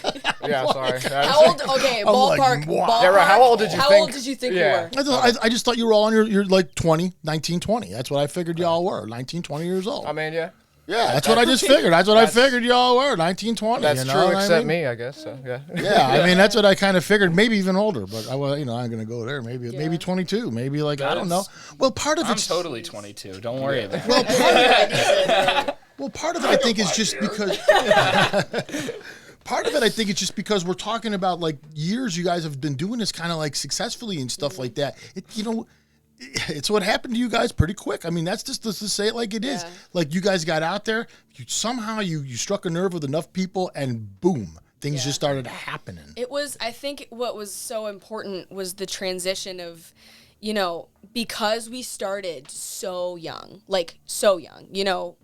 Yeah, sorry. How old? Okay, I'm like, ballpark. wow. Ballpark. Yeah, right. How old did you How think? old did you think Yeah. you were? I just thought you were all on your like 19, 20. That's what I figured y'all were. 19, 20 years old. I mean, yeah. Yeah, that's what I just figured. That's what I figured y'all were. 19, 20. That's you know true, what I except mean? me, I guess. So, yeah. Yeah, I mean that's what I kind of figured. Maybe even older, but I was, you know, I'm gonna go there. Maybe 22. Maybe like I don't know. Well, part of I'm it's totally 22. Don't worry about it. well, part of it I think is just because. Part of it, I think, it's just because we're talking about like years you guys have been doing this kind of like successfully and stuff like that. It's what happened to you guys pretty quick. I mean, that's just to say it like it is. Yeah. Like you guys got out there, somehow you struck a nerve with enough people, and boom, things just started happening. It was, I think what was so important was the transition of, you know, because we started so young, you know,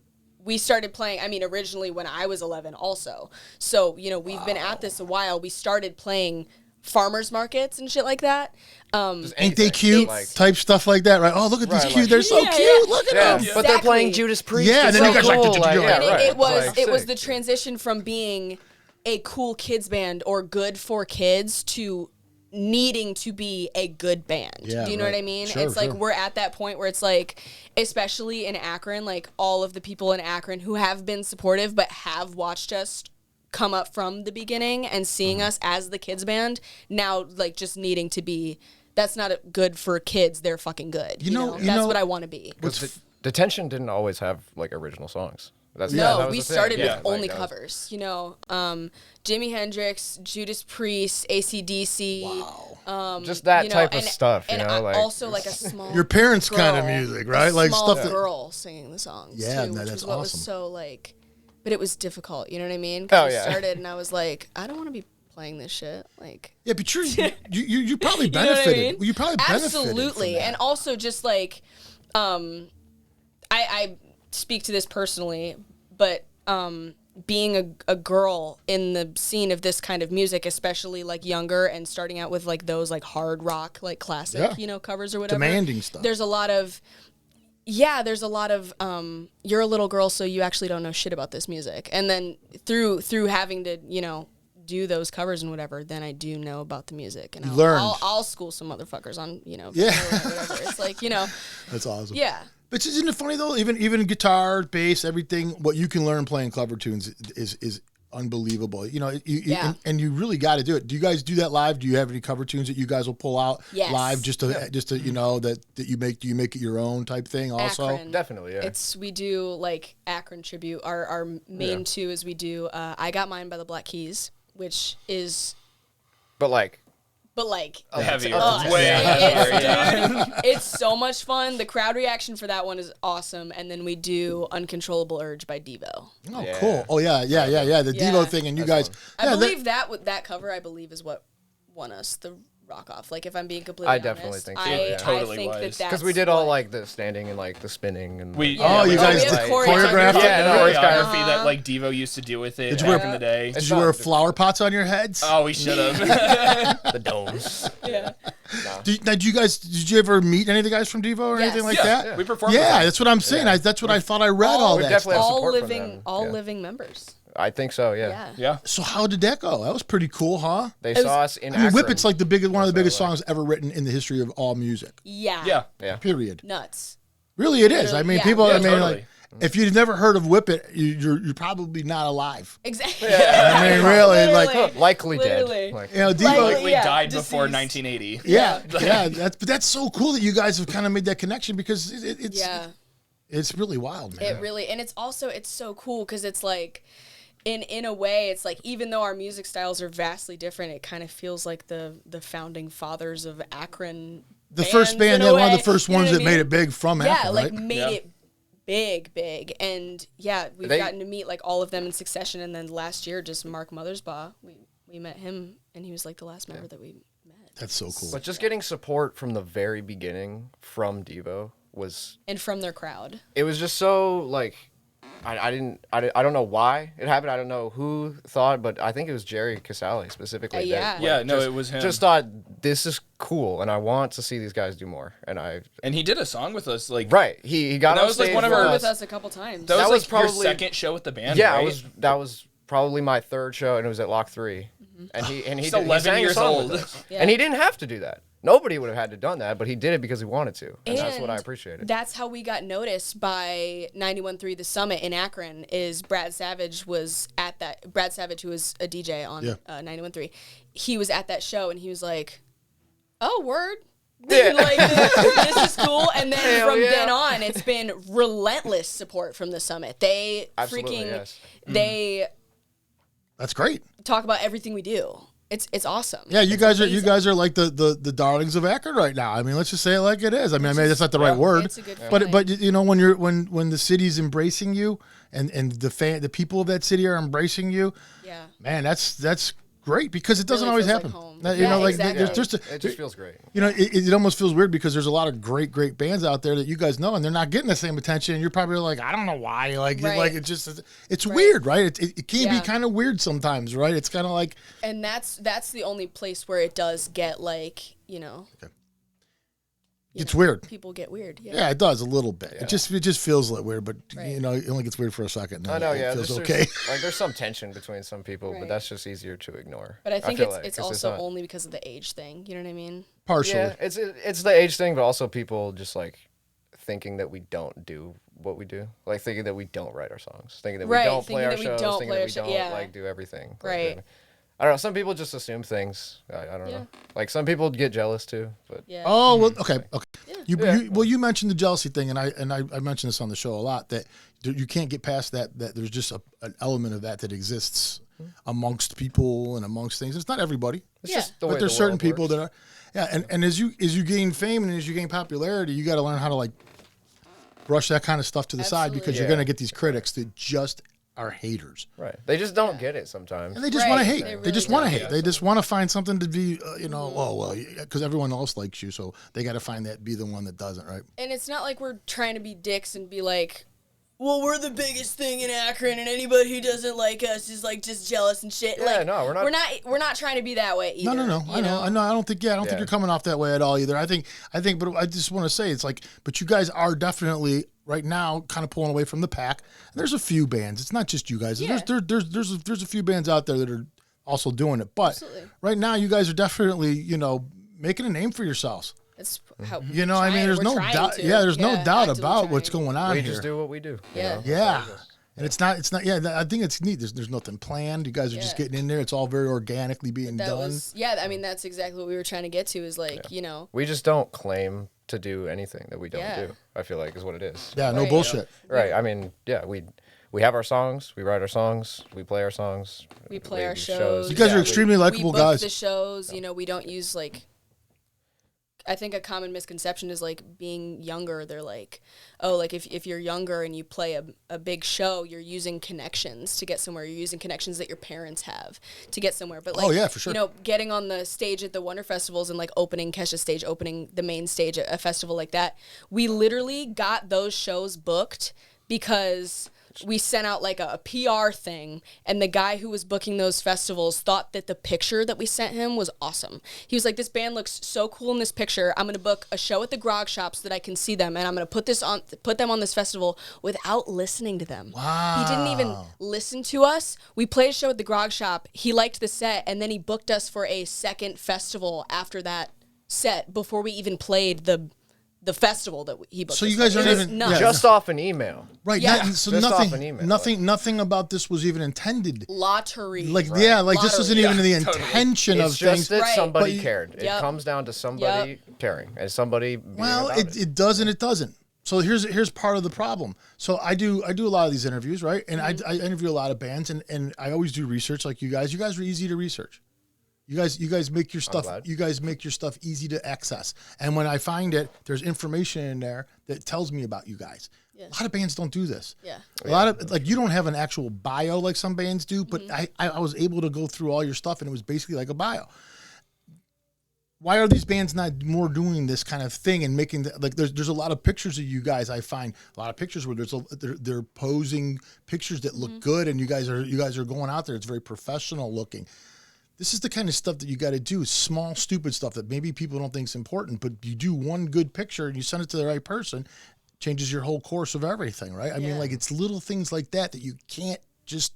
we started playing, I mean, originally when I was 11 also. So, you know, we've been at this a while. We started playing farmers markets and shit like that. Ain't they cute? Like, Type stuff like that, right? Oh, look at these Right, cute. like- They're so Yeah, cute. yeah. Look at yeah, them. but they're playing Exactly. Judas Priest. Yeah, It's and then so you guys cool. like, Like, yeah, And right. it was Like, it was sick. the transition from being a cool kids band or good for kids to needing to be a good band. Yeah, Do you know right. what I mean? Sure, it's like sure. we're at that point where it's like, especially in Akron, like all of the people in Akron who have been supportive but have watched us come up from the beginning and seeing us as the kids band, now like just needing to be, that's not good for kids, they're fucking good. You know that's what I want to be. Detention didn't always have like original songs. That No, was we the thing. started Yeah, with only like, covers. You know, Jimi Hendrix, Judas Priest, AC/DC. Wow. just that you know, type of and- stuff. You and know, like also like a small Your parents' kind of girl, music, right? a Like small stuff that. girl singing the songs. Yeah, too, no, which that's was what awesome. was so like, but it was difficult. You know what I mean? 'Cause Oh, we yeah. started and I was like, I don't want to be playing this shit. Like, Yeah, but you probably you know what I benefited. mean? You probably benefited. Absolutely, from that. and also just like, I speak to this personally, but being a girl in the scene of this kind of music, especially like younger and starting out with like those like hard rock like classic Yeah. you know covers or whatever, Demanding stuff. There's a lot of you're a little girl, so you actually don't know shit about this music, and then through having to do those covers and whatever, then I do know about the music, and I'll school some motherfuckers on Yeah. whatever. It's like That's awesome. yeah. But isn't it funny though? Even guitar, bass, everything. What you can learn playing cover tunes is unbelievable. You know, Yeah. and you really got to do it. Do you guys do that live? Do you have any cover tunes that you guys will pull out live just to you know that you make do you make it your own type thing also? Akron. Definitely, yeah. We do like Akron tribute. Our main two is we do I Got Mine by the Black Keys, which is But like Heavier. Way heavier, yeah. it's so much fun. The crowd reaction for that one is awesome. And then we do Uncontrollable Urge by Devo. Oh, Yeah. cool. Oh yeah. The Devo thing, and you guys. I Yeah, believe that cover I believe is what won us the rock off. Like if I'm being completely honest, definitely think so, I yeah. Totally I think was. that's because we did all what- like the standing and like the spinning and We Oh, you guys we have did the choreographed it? Yeah, the no, choreography that like Devo used to do with it Did you back wear- in the day. Did you wear flower pots on your heads? Oh, we should have. the domes. Yeah. Did you ever meet any of the guys from Devo or Yes. anything like Yeah, that? we performed. with Yeah, them. that's what I'm saying. That's what I thought I read all we that. definitely Stuff. have all support from living them. all Yeah. living members. I think so. Yeah. Yeah. Yeah. So how did that go? That was pretty cool, huh? They was- saw us in I mean, Akron. Whip It's like one of the biggest like- songs ever written in the history of all music. Yeah. Yeah. Yeah. Period. Nuts. Really, it is. I mean, Yeah. people. Yeah, I mean, totally. like, if you've never heard of Whip It, you're probably not alive. Exactly. I mean, really, like, Literally. Likely Literally. dead. Like, you know, Devo. Like- Like we Yeah, died before deceased. 1980. Yeah, yeah. That's so cool that you guys have kind of made that connection because it's Yeah. it's really wild, man. It really, and it's so cool because it's like, in a way, it's like even though our music styles are vastly different, it kind of feels like the founding fathers of Akron. The first bands, band, in a one of way. the first You know ones what that I made mean? it big from Yeah, Akron, like right? made Yeah. it big, and yeah, we've gotten to meet like all of them in succession, and then last year, just Mark Mothersbaugh, we met him, and he was like the last member that we met. That's so cool. but just getting support from the very beginning from Devo was And from their crowd. it was just so like I don't know why it happened. I don't know who thought, but I think it was Jerry Casale specifically. that, Yeah. Yeah, no, it was him. Just thought this is cool, and I want to see these guys do more. And he did a song with us. Like Right, he got That on was, like, stage one of with our- Toured us. with us a couple times. that was that like was probably- your second show with the band. Yeah, right? that was probably my third show, and it was at Lock 3. And he He's did, he 11 sang a years song with old. us. Yeah. And he didn't have to do that. Nobody would have had to done that, but he did it because he wanted to, and that's what I And appreciated. That's how we got noticed by 91.3 The Summit in Akron. Is Brad Savage was at that. Brad Savage, who was a DJ on 91.3, he was at that show and he was like, "Oh, word." Yeah. Like this is cool, and then Hell from yeah. then on, it's been relentless support from the Summit. They Absolutely, freaking yes. they That's great. talk about everything we do. It's awesome. Yeah, you It's guys amazing. are like the darlings of Akron right now. I mean, let's just say it like it is. I mean, that's not the right word, It's a good but feeling. you know when the city's embracing you and the people of that city are embracing you, Yeah. man, that's great because it doesn't Really always feels like happen. home. You Yeah, know, like exactly. It just feels great. you know, it almost feels weird because there's a lot of great bands out there that you guys know, and they're not getting the same attention. And you're probably like, I don't know why. Like, Right. like it's weird, right? It can Yeah. be kind of weird sometimes, right? It's kind of like And that's the only place where it does get like, you know, it's weird. people get weird. Yeah. Yeah, it does a little bit. It just feels like weird, but Right. you know, it only gets weird for a second. I know, It yeah. feels there's- okay. Like there's some tension between some people, Right. but that's just easier to ignore. But I think feel it's like, it's 'cause also not- only because of the age thing. You know what I mean? Partially. Yeah, it's the age thing, but also people just like thinking that we don't do what we do, like thinking that we don't write our songs, thinking that Right, we don't play thinking our that we shows, don't thinking play that our we show- don't yeah. like do everything. Like, Right. I don't know. Some people just assume things. I don't Yeah. know. Like some people get jealous too, but Yeah. Oh well, okay. Yeah. You mentioned the jealousy thing, and I mentioned this on the show a lot that you can't get past that. That there's just an element of that exists amongst people and amongst things. It's not everybody, it's Yeah. just the way but there's the certain world people works. that are. Yeah, and as you gain fame and as you gain popularity, you got to learn how to like brush that kind of stuff to the side because Absolutely. you're Yeah. going to get these critics that just are haters. Right. They just don't get it sometimes. And they just Right, want to they hate. They, really just want to do. hate. They just want to find something to be, you know, oh, well, because everyone else likes you. So they got to find that, be the one that doesn't, right? And it's not like we're trying to be dicks and be like, well, we're the biggest thing in Akron, and anybody who doesn't like us is like just jealous and shit. Yeah, like, no, we're not- We're not trying to be that way either. No. you I know. I don't think. Yeah, I don't think Yeah. you're coming off that way at all either. I think. But I just want to say it's like. But you guys are definitely right now kind of pulling away from the pack. And there's a few bands. It's not just you guys. Yeah. There's a few bands out there that are also doing it. But Absolutely. right now, you guys are definitely making a name for yourselves. It's how You know, I mean, there's we're no trying doubt. to. Yeah, there's no doubt actively about what's trying. going on We here. just do what we do. you Yeah. know? Yeah. And it's not. Yeah, I think it's neat. There's nothing planned. You guys are just getting in there. It's all very organically being done. I mean, that's exactly what we were trying to get to. Is like, we just don't claim to do anything that we don't do. I feel like is what it is. Yeah, no bullshit. Right. I mean, we have our songs. We write our songs. We play our songs. We play our shows. You guys are extremely likable guys. The shows. We don't use like. I think a common misconception is like being younger. They're like, oh, like if you're younger and you play a big show, you're using connections to get somewhere. You're using connections that your parents have to get somewhere. But like, oh yeah, for sure. Getting on the stage at the Wonder Festivals and like opening Kesha's stage, opening the main stage at a festival like that, we literally got those shows booked because we sent out like a PR thing, and the guy who was booking those festivals thought that the picture that we sent him was awesome. He was like, this band looks so cool in this picture. I'm going to book a show at the Grog Shop so that I can see them, and I'm going to put them on this festival without listening to them. Wow. He didn't even listen to us. We played a show at the Grog Shop. He liked the set, and then he booked us for a second festival after that set before we even played the festival that he booked. So you guys aren't even just off an email, right? Yeah. So just nothing, off an email, nothing about this was even intended. Lottery, like this wasn't even the totally. intention it's of just things. that somebody But cared. It comes down to somebody caring and somebody. Well, it does and it doesn't. So here's part of the problem. So I do a lot of these interviews, right? And I interview a lot of bands, and I always do research like you guys. You guys are easy to research. You guys make your stuff. You guys make your stuff easy to access. And when I find it, there's information in there that tells me about you guys. Yeah. A lot of bands don't do this. Yeah. A lot of like you don't have an actual bio like some bands do, but I was able to go through all your stuff, and it was basically like a bio. Why are these bands not more doing this kind of thing and making like there's a lot of pictures of you guys. I find a lot of pictures where they're posing pictures that look good, and you guys are going out there. It's very professional looking. This is the kind of stuff that you got to do, small, stupid stuff that maybe people don't think is important, but you do one good picture and you send it to the right person, changes your whole course of everything, right? I mean, like it's little things like that you can't just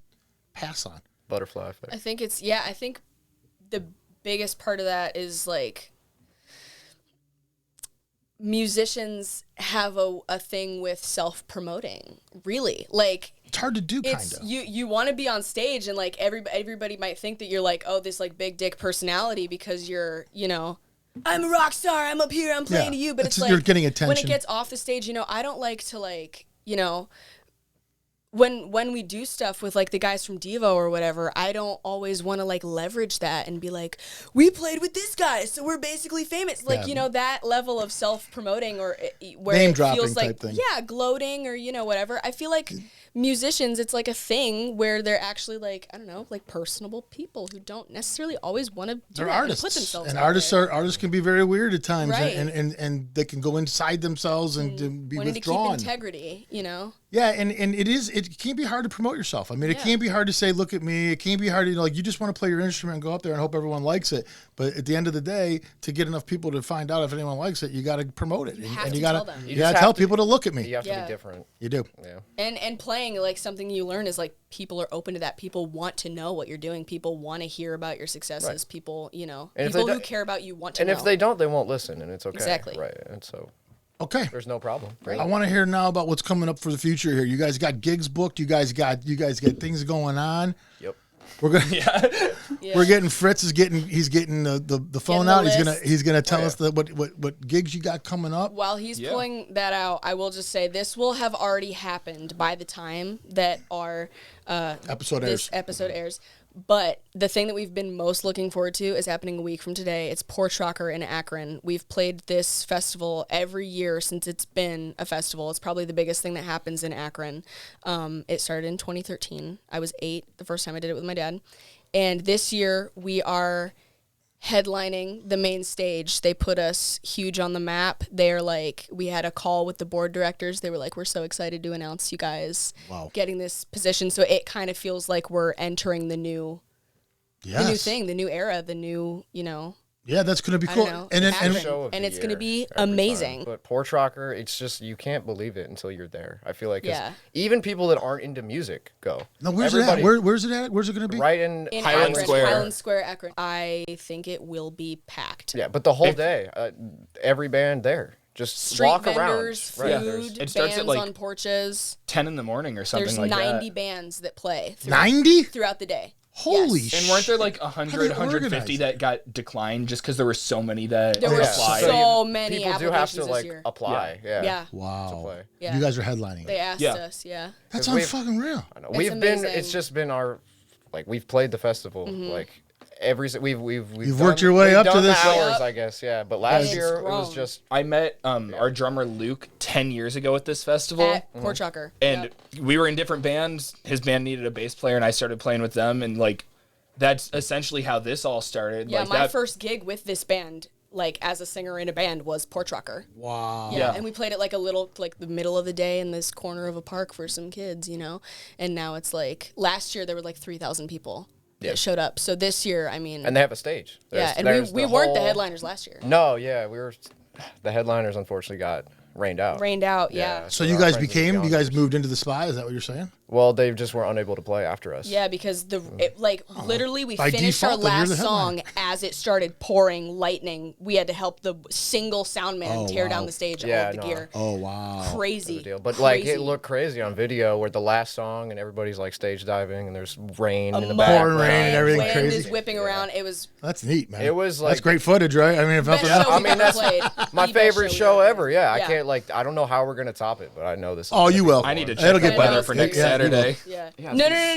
pass on. Butterfly effect. I think the biggest part of that is like musicians have a thing with self-promoting, really. Like it's hard to do, kind of. You want to be on stage, and like everybody might think that you're like, oh, this like big dick personality because you're, I'm a rock star, I'm up here, I'm playing to you, but it's like you're getting attention. When it gets off the stage, I don't like to like, when we do stuff with like the guys from Devo or whatever, I don't always want to like leverage that and be like, we played with this guy, so we're basically famous. Like, that level of self-promoting or where name it dropping feels like, type thing. yeah, gloating or, whatever. I feel like musicians, it's like a thing where they're actually like, I don't know, like personable people who don't necessarily always want to do that and put themselves and out there. artists can be very weird at times, Right. and they can go inside themselves and be wanting withdrawn. to keep integrity, Yeah, and it can be hard to promote yourself. I mean, it can be hard to say, look at me. It can be hard to, like, you just want to play your instrument and go up there and hope everyone likes it. But at the end of the day, to get enough people to find out if anyone likes it, you got to promote it. And you got to tell people to look at me. You have to be different. You do. Yeah. And playing, like, something you learn is, like, people are open to that. People want to know what you're doing. People want to hear about your successes. Right. People, and people who care about you want to know. And if they don't, they won't listen, and it's okay. Exactly. Right, and so... Okay. There's no problem. Right? I want to hear now about what's coming up for the future here. You guys got gigs booked. You guys got things going on. Yep. We're gonna we're getting Fritz he's getting the phone out. He's gonna tell us what gigs you got coming up. While he's pulling that out, I will just say this will have already happened by the time that our episode airs. But the thing that we've been most looking forward to is happening a week from today. It's Porch Rocker in Akron. We've played this festival every year since it's been a festival. It's probably the biggest thing that happens in Akron. It started in 2013. I was 8 the first time I did it with my dad. And this year we are headlining the main stage. They put us huge on the map. They're like, we had a call with the board directors. They were like, we're so excited to announce you guys getting this position. So it kind of feels like we're entering the new thing, the new era, the new, Yeah, that's going to be cool. And it's going to be amazing. But Porch Rocker, it's just, you can't believe it until you're there. I feel like even people that aren't into music go. Now, where's it at? Where's it at? Where's it going to be? Right in Highland Square. Highland Square, Akron. I think it will be packed. Yeah, but the whole day, every band there. just Street walk vendors, around. food, It starts bands at, like, on porches. 10 in the morning or something There's like 90 that. bands that play 90? throughout the day. Holy Yes. shit. And weren't there like How 100, they 150 organize that got declined just because there were so many that There were applied? so many People do have applications to this like year. apply. Yeah. Yeah. Wow. play. Yeah. You guys are headlining. They asked Yeah. us, yeah. That's 'Cause we've- unfucking real. I know. It's We've been. amazing. It's just been our. Like we've played the festival. Like we've You've worked your way we've up to done the this. hours, Yep. I guess. Yeah. But last it's year it was grown. just. I met our drummer Luke 10 years ago at this festival. At Port Chucker. And Yep. we were in different bands. His band needed a bass player, and I started playing with them. And like, that's essentially how this all started. Yeah, like my that, first gig with this band, like as a singer in a band, was Port Trucker. Wow. Yeah. And we played it like a little, like the middle of the day in this corner of a park for some kids, you know? And now it's like, last year there were like 3,000 people that showed up. So this year, I mean. And they have a stage. yeah, and there's we the weren't the whole- headliners last year. No, yeah, we were. The headliners unfortunately got rained out. Rained out, yeah. So our you guys friends became, and you guys beyonders. moved into the spot? Is that what you're saying? Well, they just were unable to play after us. Yeah, because literally we By finished our default, then you're last the song headliner. as it started pouring lightning. We had to help the single sound man Oh, tear wow. down the stage, all Yeah, of the no. gear. Oh, wow. Crazy. Deal. But like Crazy. it looked crazy on video where the last song and everybody's like stage diving and there's rain in the mud background. Pouring rain and everything wind crazy. is whipping around. It was That's neat, man. It was That's like- great footage, right? I mean, if best nothing show else. we've ever played. My The best favorite we've show ever ever. played. Yeah, I can't like I don't know how we're gonna top it, but I know this. Is Oh, gonna you be- will. I need to check It'll the get weather better. for next Yeah, you will. Saturday. Yeah.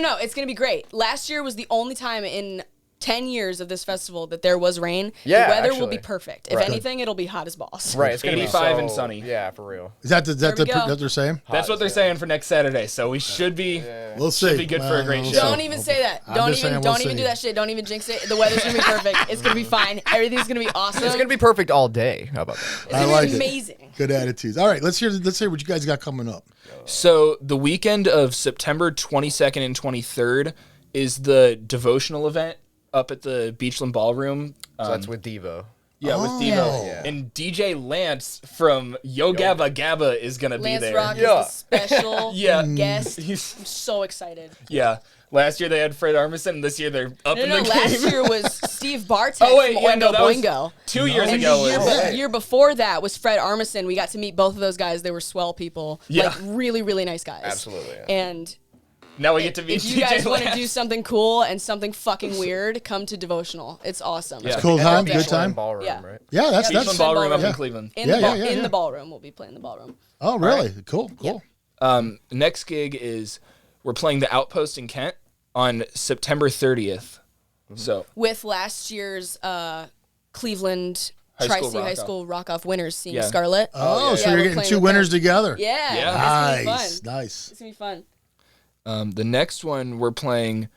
No. It's going to be great. Last year was the only time in 10 years of this festival that there was rain. Yeah, the weather will actually. be perfect. If Right. anything, it'll be hot as balls. Right, it's gonna be 85 so- and sunny. Yeah, for real. Is that There we go. what they're saying? That's what they're saying for next Saturday. So we should be. We'll see. Should be good for a great we'll show. see. Don't even say that. I'm Don't just even saying we'll don't even see. do that shit. Don't even jinx it. The weather's going to be perfect. It's going to be fine. Everything's going to be awesome. It's gonna be perfect all day. How about that? It's I gonna like be it. amazing. Good attitudes. All right, let's hear what you guys got coming up. So the weekend of September 22nd and 23rd is the devotional event up at the Beachland Ballroom. So that's with Devo. Yeah, with Oh. Devo. Yeah. And DJ Lance from Yo Gabba Gabba is going to be Lance there. Rock Yeah. is the special Yeah. guest. He's- I'm so excited. yeah. Last year they had Fred Armisen, and this year they're up No, in no, the last game. year was Steve Bartek Oh, wait, from yeah, no, Oingo that was Boingo. 2 years And ago. the was- year before that was Fred Armisen. We got to meet both of those guys. They were swell people. Yeah. Like, really, really nice guys. Absolutely, yeah. And Now we get to meet if you guys DJ want to Lance. do something cool and something fucking weird, come to Devotional. It's awesome. Yeah. Cool time, Yeah. good time. Ballroom, Yeah. right? Yeah, that's Beachland Ballroom up yeah. in Cleveland. In, Yeah, the, yeah, yeah, in yeah. the ballroom. We'll be playing the ballroom. Oh, really? Cool. Next gig is we're playing the Outpost in Kent on September 30th. So With last year's Cleveland High Tri-C School High Rock-Off. School Rock-Off winners seeing Yeah. Scarlet. Oh, so Yeah, you're we're getting playing two with winners them. together. Yeah. Yeah. It's going to be Nice, fun. nice. It's going to be fun. the next one we're playing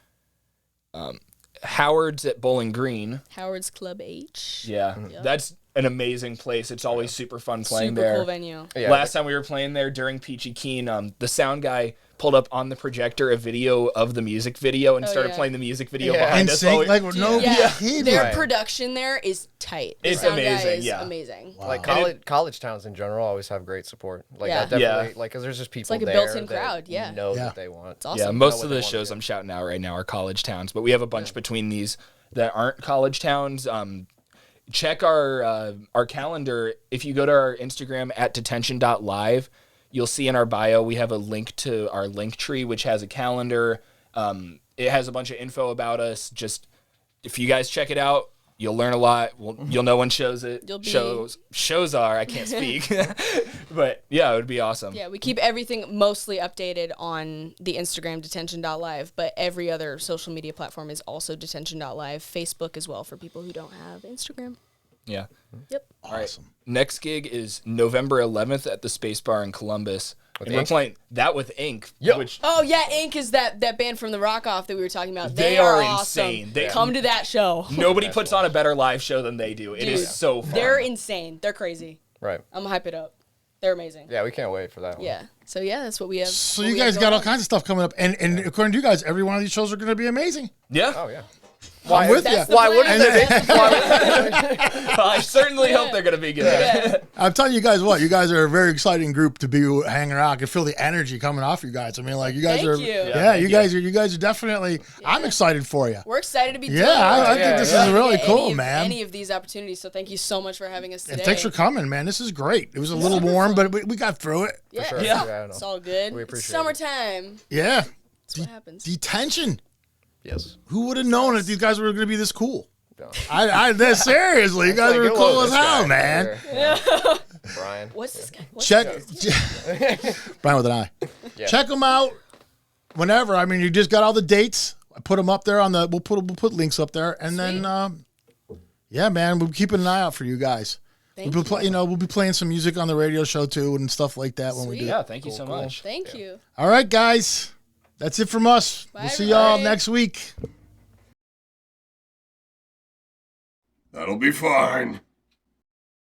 Howard's at Bowling Green. Howard's Club H. Yeah, that's an amazing place. It's always super fun playing Super there. cool venue. Yeah, Last time we were playing there during Peachy Keen, the sound guy pulled up on the projector a video of the music video and started yeah. playing the music video Yeah. behind And us. sing, while we- like, no Yeah. kidding. Their Right. production there is tight. The It's sound guy amazing, is yeah. amazing. Like And college towns in general always have great support. Like Yeah. that definitely, Yeah. like, cause there's just people like a there built-in that crowd, yeah. know Yeah. what they want. It's awesome. Yeah, know most what of they the wanna shows do. I'm shouting out right now are college towns, but we have a bunch between these that aren't college towns. Check our calendar. If you go to our Instagram at detention.live, you'll see in our bio we have a link to our link tree, which has a calendar. It has a bunch of info about us. Just if you guys check it out, you'll learn a lot. You'll know when shows are. I can't speak, but yeah, it would be awesome. Yeah, we keep everything mostly updated on the Instagram detention.live, but every other social media platform is also detention.live. Facebook as well for people who don't have Instagram. Yeah. Yep. Awesome. Next gig is November 11th at the Space Bar in Columbus. And we're Ink? playing that with Ink, Yo. which Oh yeah, Ink is that band from the Rock Off that we were talking about. They are are awesome. insane. They- Come to that show. nobody puts on a better live show than they do. It is Dude, so fun. They're insane. They're crazy. Right. I'm gonna hype it up. They're amazing. Yeah, we can't wait for that one. Yeah. So yeah, that's what we have. So you guys got all kinds of stuff coming up, and according to you guys, every one of these shows are going to be amazing. yeah. Oh yeah. I'm with you. Why wouldn't they be? I certainly hope they're going to be good. Yeah. I'm telling you guys what, you guys are a very exciting group to be hanging around. I can feel the energy coming off you guys. I mean, like you guys Thank are, you. yeah, you guys are definitely. I'm excited for you. We're excited to be doing Yeah, I it. think this is really cool, man. Any of these opportunities. So thank you so much for having us today. And thanks for coming, man. This is great. It was a little warm, but we got through it. Yeah, Sure. Yeah. I know. it's all good. We appreciate It's summertime. Yeah. That's what happens. Detention. Yes. Who would have known that these guys were going to be this cool? No. Seriously, you guys Like, are get cool low, as this hell, guy man. over here. Brian. What's this guy? What's Check, this guy? Brian with an I. Yeah. Check them out whenever. I mean, you just got all the dates. I put them up there on the. We'll put links up there, and then yeah, man, we're keeping an eye out for you guys. Thank We'll be playing some music on the radio show too and stuff like that when we do. Sweet. Yeah, thank you so much. Thank you. All right, guys, that's it from us. Bye, We'll see y'all everybody. next week. That'll be fine.